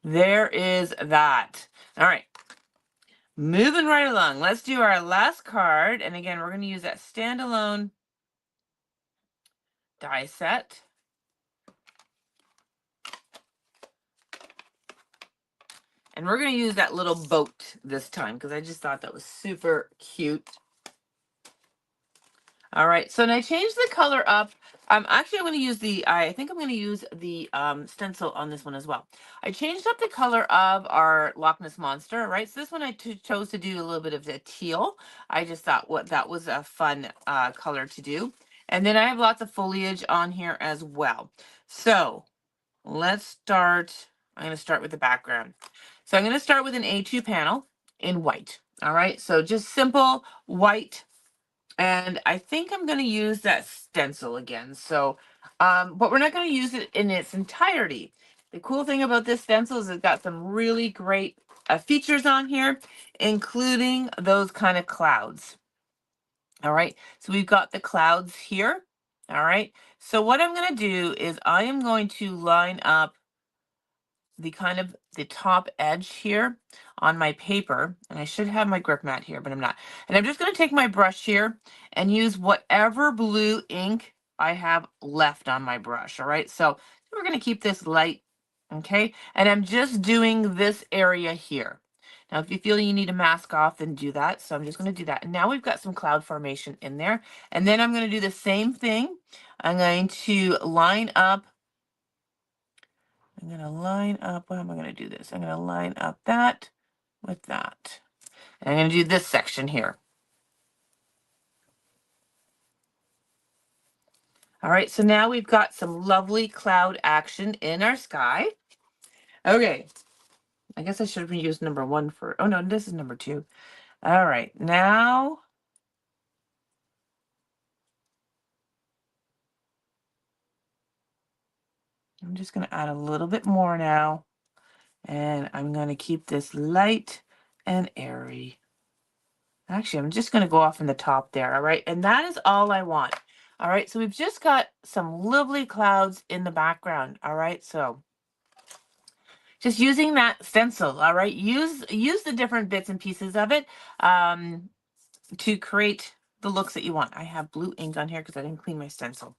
there is that. All right. Moving right along, let's do our last card. And again, we're going to use that standalone die set. And we're going to use that little boat this time because I just thought that was super cute. All right, so now I changed the color up. Actually, I'm going to use I think I'm going to use the stencil on this one as well. I changed up the color of our Loch Ness Monster, right? So this one I chose to do a little bit of the teal. I just thought that was a fun color to do. And then I have lots of foliage on here as well. So let's start. I'm going to start with the background. So I'm going to start with an A2 panel in white. All right, so just simple white. And I think I'm going to use that stencil again. So, but we're not going to use it in its entirety. The cool thing about this stencil is it's got some really great features on here, including those kind of clouds. All right, so we've got the clouds here. All right, so what I'm going to do is I am going to line up the kind of the top edge here on my paper, and I should have my grip mat here, but I'm not. And I'm just going to take my brush here and use whatever blue ink I have left on my brush. All right, so we're going to keep this light, okay? And I'm just doing this area here. Now, if you feel you need to mask off, then do that. So I'm just going to do that. And now we've got some cloud formation in there. And then I'm going to do the same thing. I'm going to line up. I'm going to line up, what am I going to do this? I'm going to line up that with that. And I'm going to do this section here. All right, so now we've got some lovely cloud action in our sky. Okay, I guess I should have used number 1 for, oh no, this is number 2. All right, now I'm just going to add a little bit more now. And I'm going to keep this light and airy. Actually, I'm just going to go off in the top there, all right? And that is all I want. All right, so we've just got some lovely clouds in the background, all right? So just using that stencil, all right? Use the different bits and pieces of it to create the looks that you want. I have blue ink on here because I didn't clean my stencil.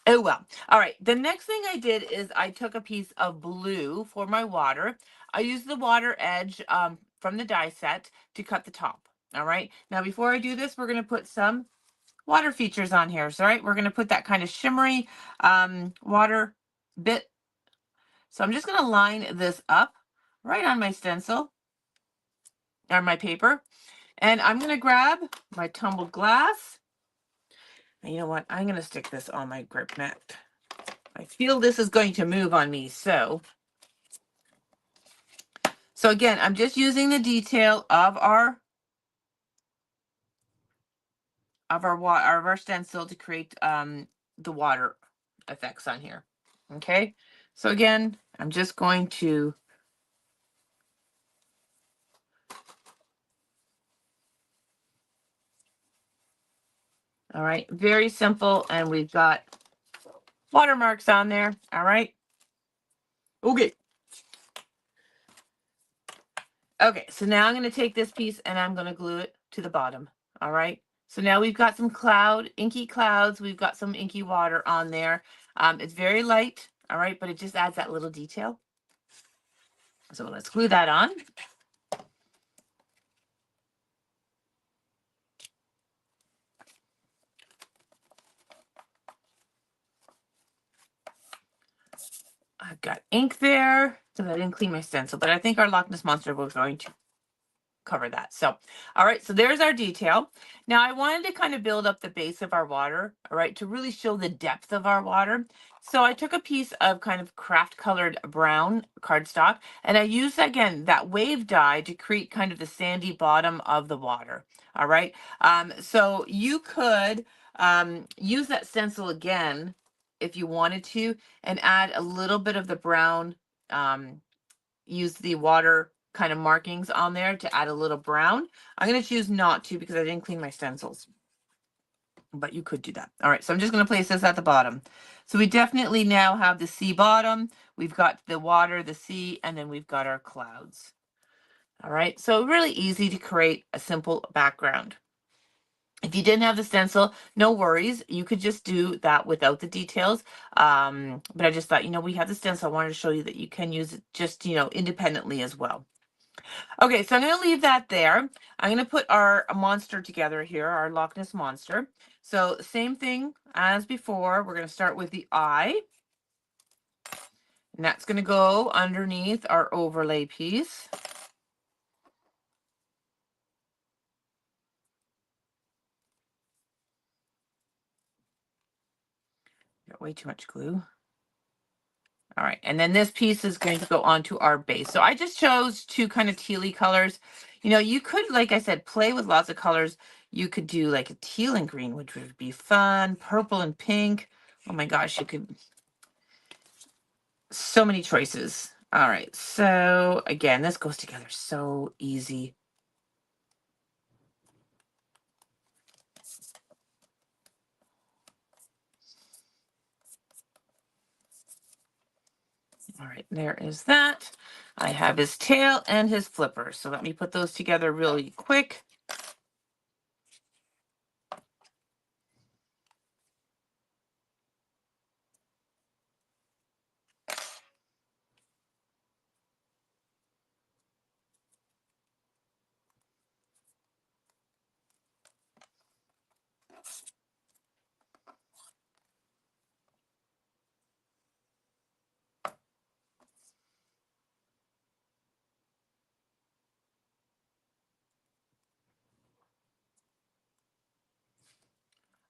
Oh, well. All right, the next thing I did is I took a piece of blue for my water. I used the water edge from the die set to cut the top. All right, now before I do this, we're going to put some water features on here. So, right, we're going to put that kind of shimmery water bit. So I'm just going to line this up right on my stencil or my paper. And I'm going to grab my tumbled glass. And you know what? I'm going to stick this on my grip mat. I feel this is going to move on me. So again, I'm just using the detail of our stencil to create the water effects on here. Okay, so again, I'm just going to all right, very simple, and we've got watermarks on there. All right, okay. Okay, so now I'm going to take this piece and I'm going to glue it to the bottom. All right, so now we've got some inky clouds. We've got some inky water on there. It's very light, all right, but it just adds that little detail. So let's glue that on. I've got ink there, so I didn't clean my stencil, but I think our Loch Ness Monster was going to cover that. So, all right, so there's our detail. Now I wanted to kind of build up the base of our water, all right, to really show the depth of our water. So I took a piece of kind of craft colored brown cardstock, and I used again that wave dye to create kind of the sandy bottom of the water. All right. So you could use that stencil again if you wanted to, and add a little bit of the brown, use the water kind of markings on there to add a little brown. I'm going to choose not to because I didn't clean my stencils, but you could do that. All right, so I'm just going to place this at the bottom. So we definitely now have the sea bottom. We've got the water, the sea, and then we've got our clouds. All right, so really easy to create a simple background. If you didn't have the stencil, no worries. You could just do that without the details. But I just thought, we have the stencil. I wanted to show you that you can use it just, independently as well. Okay, so I'm going to leave that there. I'm going to put our monster together here, our Loch Ness Monster. So same thing as before. We're going to start with the eye. And that's going to go underneath our overlay piece. Got way too much glue. All right, and then this piece is going to go onto our base. So I just chose two kind of tealy colors. You could, like I said, play with lots of colors. You could do like a teal and green, which would be fun. Purple and pink. Oh my gosh, you could, so many choices. All right, so again, this goes together so easy. All right, there is that. I have his tail and his flipper. So let me put those together really quick.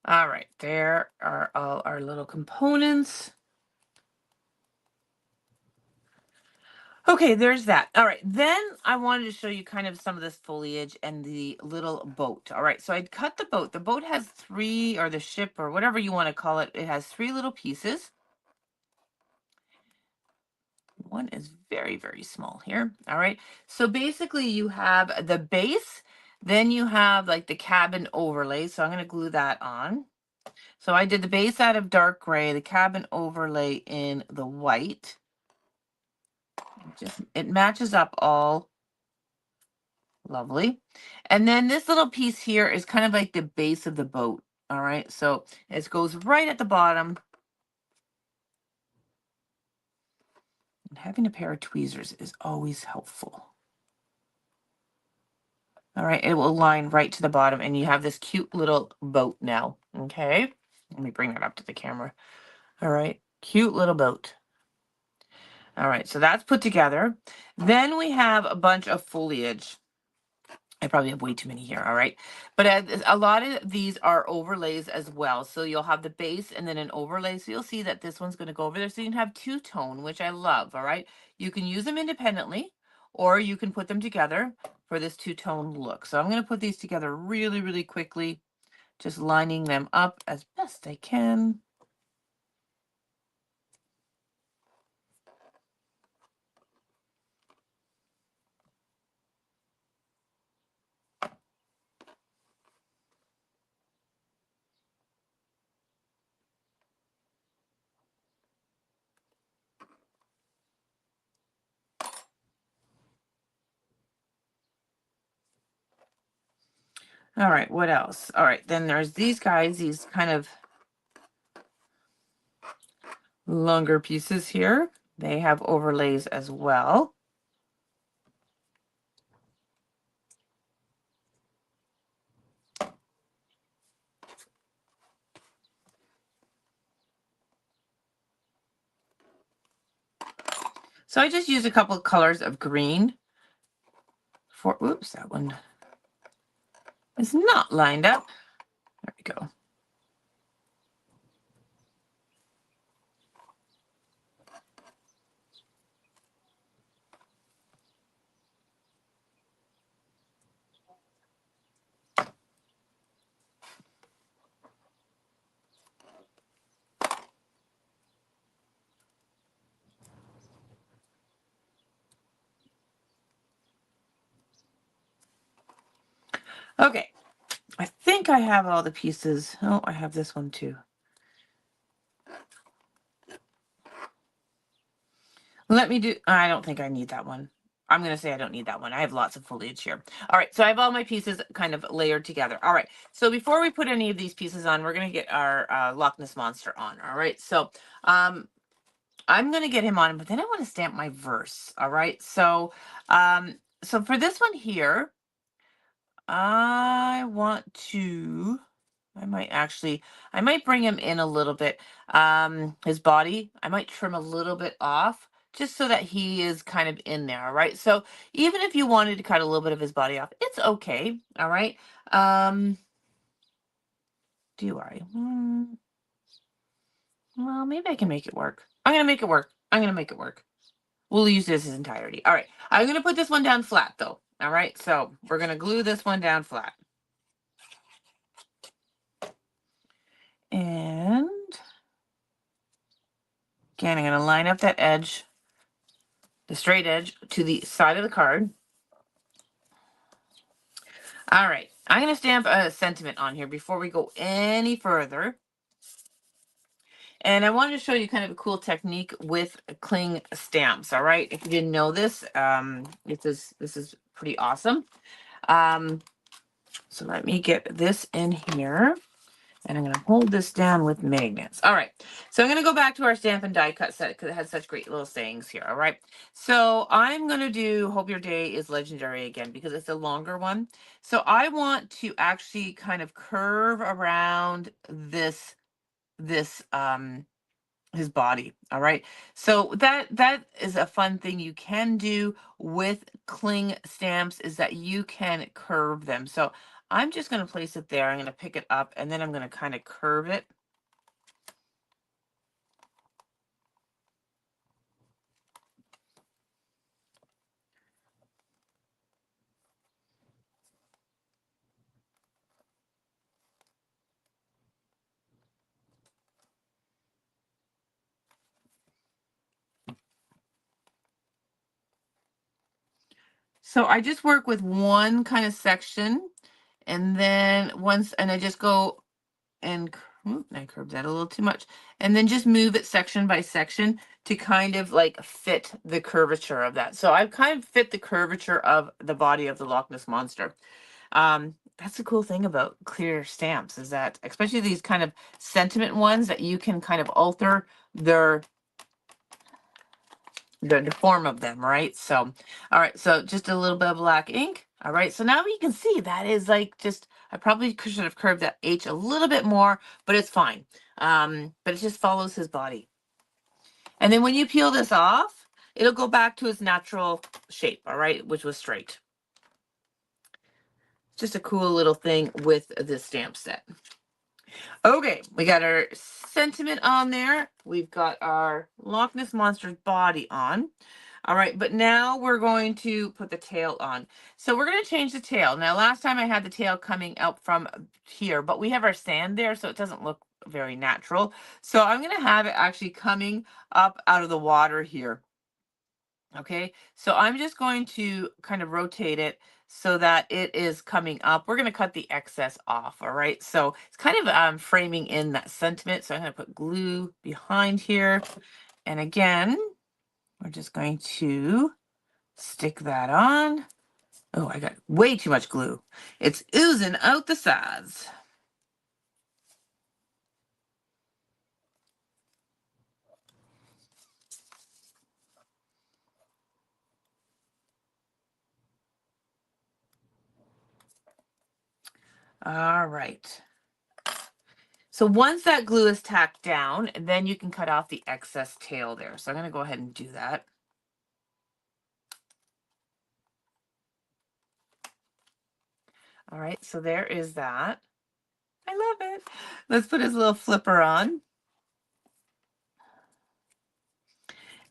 All right, there are all our little components. Okay, there's that. All right, then I wanted to show you kind of some of this foliage and the little boat. All right, so I'd cut the boat. The boat has three, or the ship, or whatever you want to call it. It has three little pieces. One is very, very small here. All right, so basically you have the base, then you have like the cabin overlay. So I'm going to glue that on. So I did the base out of dark gray, the cabin overlay in the white. It matches up all lovely. And then this little piece here is kind of like the base of the boat. All right, so it goes right at the bottom. And having a pair of tweezers is always helpful. All right, it will align right to the bottom, and you have this cute little boat now. Okay, let me bring that up to the camera. All right, cute little boat. All right, so that's put together. Then we have a bunch of foliage. I probably have way too many here, all right? But a lot of these are overlays as well. So you'll have the base and then an overlay. So you'll see that this one's going to go over there. So you can have two-tone, which I love, all right? You can use them independently, or you can put them together for this two-tone look. So I'm going to put these together really, really quickly, just lining them up as best I can. All right, what else? All right, then there's these guys, these kind of longer pieces here. They have overlays as well. So I just used a couple of colors of green for, oops, that one is not lined up. There we go. Okay, I think I have all the pieces. Oh, I have this one too. Let me do, I don't think I need that one. I'm going to say I don't need that one. I have lots of foliage here. All right, so I have all my pieces kind of layered together. All right, so before we put any of these pieces on, we're going to get our Loch Ness Monster on. All right, so I'm going to get him on, but then I want to stamp my verse. All right, so for this one here, I want to, I might bring him in a little bit. His body, I might trim a little bit off just so that he is kind of in there. All right. So even if you wanted to cut a little bit of his body off, it's okay. All right. Do I? Well, maybe I can make it work. I'm going to make it work. I'm going to make it work. We'll use this in entirety. All right. I'm going to put this one down flat though. All right. So we're going to glue this one down flat. And again, I'm going to line up that edge, the straight edge to the side of the card. All right, I'm going to stamp a sentiment on here before we go any further. And I wanted to show you kind of a cool technique with cling stamps. All right, if you didn't know this, this is pretty awesome. So let me get this in here. And I'm going to hold this down with magnets. All right. So I'm going to go back to our stamp and die cut set because it has such great little sayings here. All right. So I'm going to do Hope Your Day is Legendary again because it's a longer one. So I want to actually kind of curve around his body. All right. So that is a fun thing you can do with cling stamps is that you can curve them. So I'm just going to place it there. I'm going to pick it up and then I'm going to kind of curve it. So I just work with one kind of section and then and I just go and I curved that a little too much. And then just move it section by section to kind of like fit the curvature of that. So I've kind of fit the curvature of the body of the Loch Ness Monster. That's the cool thing about clear stamps is that, especially these kind of sentiment ones, that you can kind of alter the form of them, right? So, all right, so just a little bit of black ink. All right, so now you can see that is like just, I probably should have curved that H a little bit more, but it's fine. But it just follows his body. And then when you peel this off, it'll go back to its natural shape, all right, which was straight. Just a cool little thing with this stamp set. Okay, we got our sentiment on there. We've got our Loch Ness Monster's body on. All right, but now we're going to put the tail on. So we're going to change the tail. Now, last time I had the tail coming out from here, but we have our sand there, so it doesn't look very natural. So I'm going to have it actually coming up out of the water here. Okay, so I'm just going to kind of rotate it so that it is coming up. We're going to cut the excess off. All right, so it's kind of framing in that sentiment. So I'm going to put glue behind here. And again, we're just going to stick that on. Oh, I got way too much glue. It's oozing out the sides. All right. So once that glue is tacked down, then you can cut off the excess tail there. So I'm going to go ahead and do that. All right, so there is that. I love it. Let's put his little flipper on.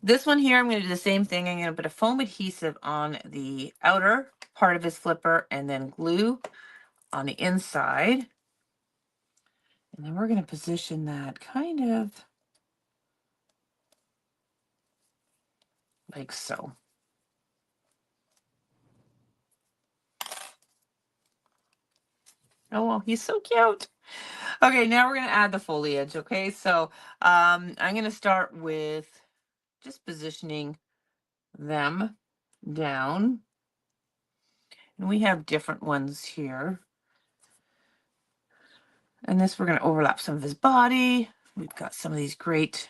This one here, I'm going to do the same thing. I'm going to put a foam adhesive on the outer part of his flipper and then glue on the inside. And then we're going to position that kind of like so. Oh, well, he's so cute. Okay, now we're going to add the foliage. Okay, so I'm going to start with just positioning them down. And we have different ones here. And this, we're going to overlap some of his body. We've got some of these great.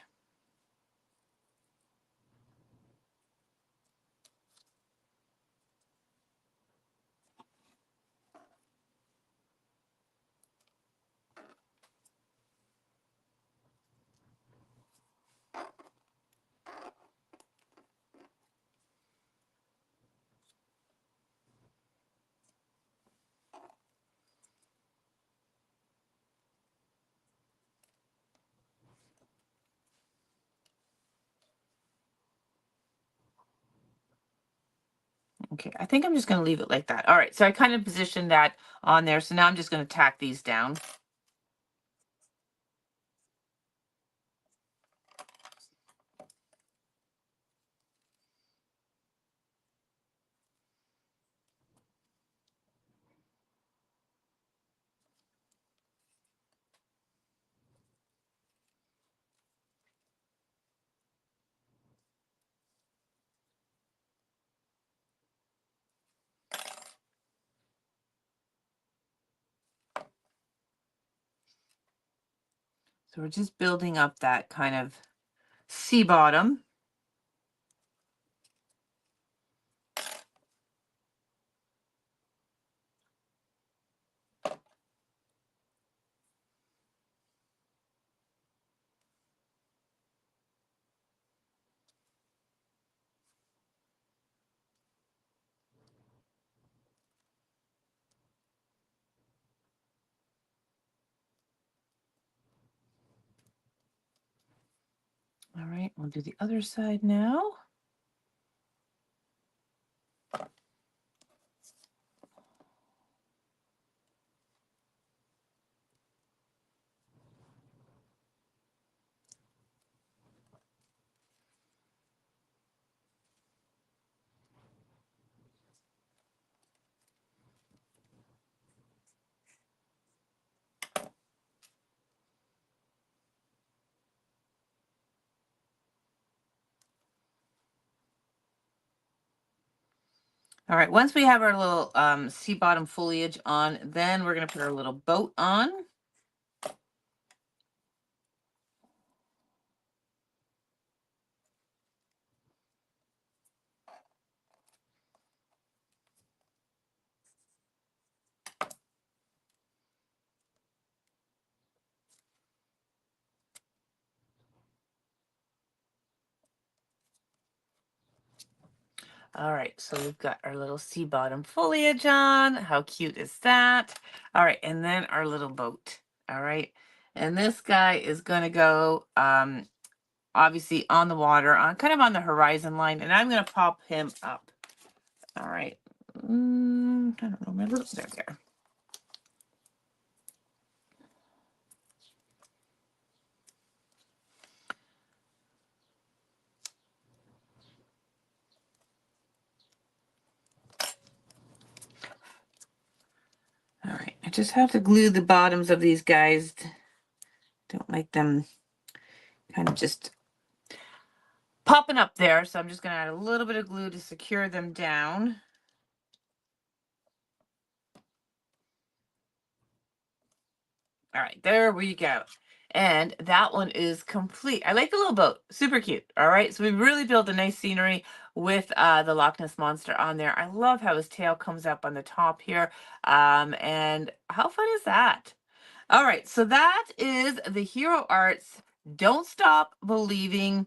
Okay, I think I'm just going to leave it like that. All right, so I kind of positioned that on there. So now I'm just going to tack these down. So we're just building up that kind of sea bottom. All right, we'll do the other side now. All right, once we have our little sea bottom foliage on, then we're going to put our little boat on. All right, so we've got our little sea bottom foliage on. How cute is that? All right, and then our little boat. All right, and this guy is going to go obviously on the water, on kind of on the horizon line, and I'm going to pop him up. All right. I don't know. My little there. All right. I just have to glue the bottoms of these guys. Don't like them kind of just popping up there. So I'm just going to add a little bit of glue to secure them down. All right, there we go. And that one is complete. I like the little boat. Super cute. All right, so we really built a nice scenery with the Loch Ness Monster on there. I love how his tail comes up on the top here. And how fun is that? All right, so that is the Hero Arts Don't Stop Believing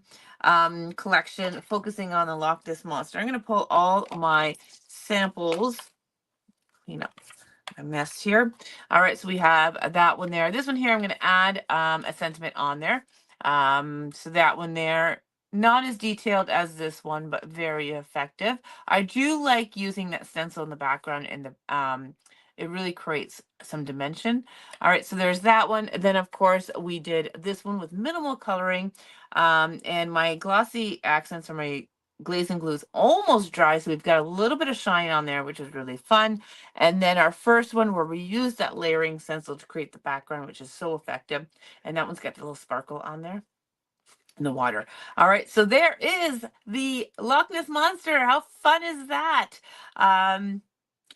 collection, focusing on the Loch Ness Monster. I'm going to pull all my samples, clean up a mess here. All right, so we have that one there. This one here, I'm going to add a sentiment on there. So that one there, not as detailed as this one, but very effective. I do like using that stencil in the background in the it really creates some dimension. All right, so there's that one. Then of course we did this one with minimal coloring, and my glossy accents or my glaze and glues almost dry, so we've got a little bit of shine on there, which is really fun. And then our first one where we use that layering stencil to create the background, which is so effective. And that one's got the little sparkle on there in the water. All right, so there is the Loch Ness Monster. How fun is that? I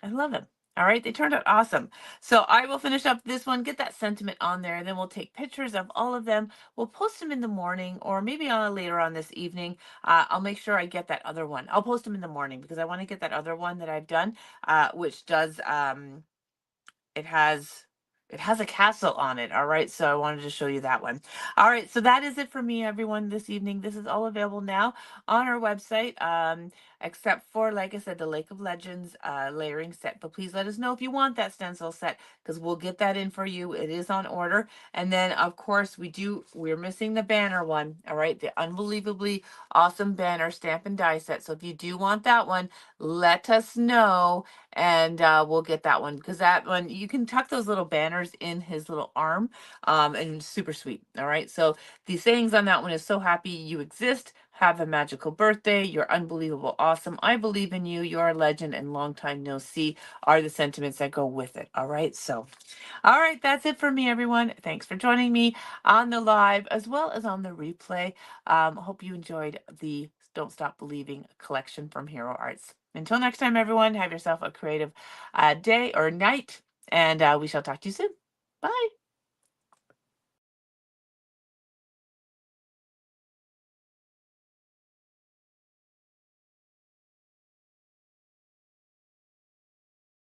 love them. All right, they turned out awesome. So I will finish up this one, get that sentiment on there, and then we'll take pictures of all of them. We'll post them in the morning or maybe later on this evening. I'll make sure I get that other one. I'll post them in the morning because I want to get that other one that I've done, which does it has it has a castle on it. All right, so I wanted to show you that one. All right, so that is it for me, everyone, this evening. This is all available now on our website, except for, like I said, the Lake of Legends layering set. But please let us know if you want that stencil set because we'll get that in for you. It is on order. And then, of course, we're missing the banner one. All right, the unbelievably awesome banner stamp and die set. So if you do want that one, let us know and we'll get that one because that one you can tuck those little banners in his little arm, and it's super sweet. All right, so the sayings on that one is so happy you exist, have a magical birthday, you're unbelievable, awesome, I believe in you, you're a legend, and long time no see are the sentiments that go with it. All right, so all right, that's it for me, everyone. Thanks for joining me on the live as well as on the replay. Hope you enjoyed the Don't Stop Believing collection from Hero Arts. Until next time, everyone, have yourself a creative day or night, and we shall talk to you soon. Bye.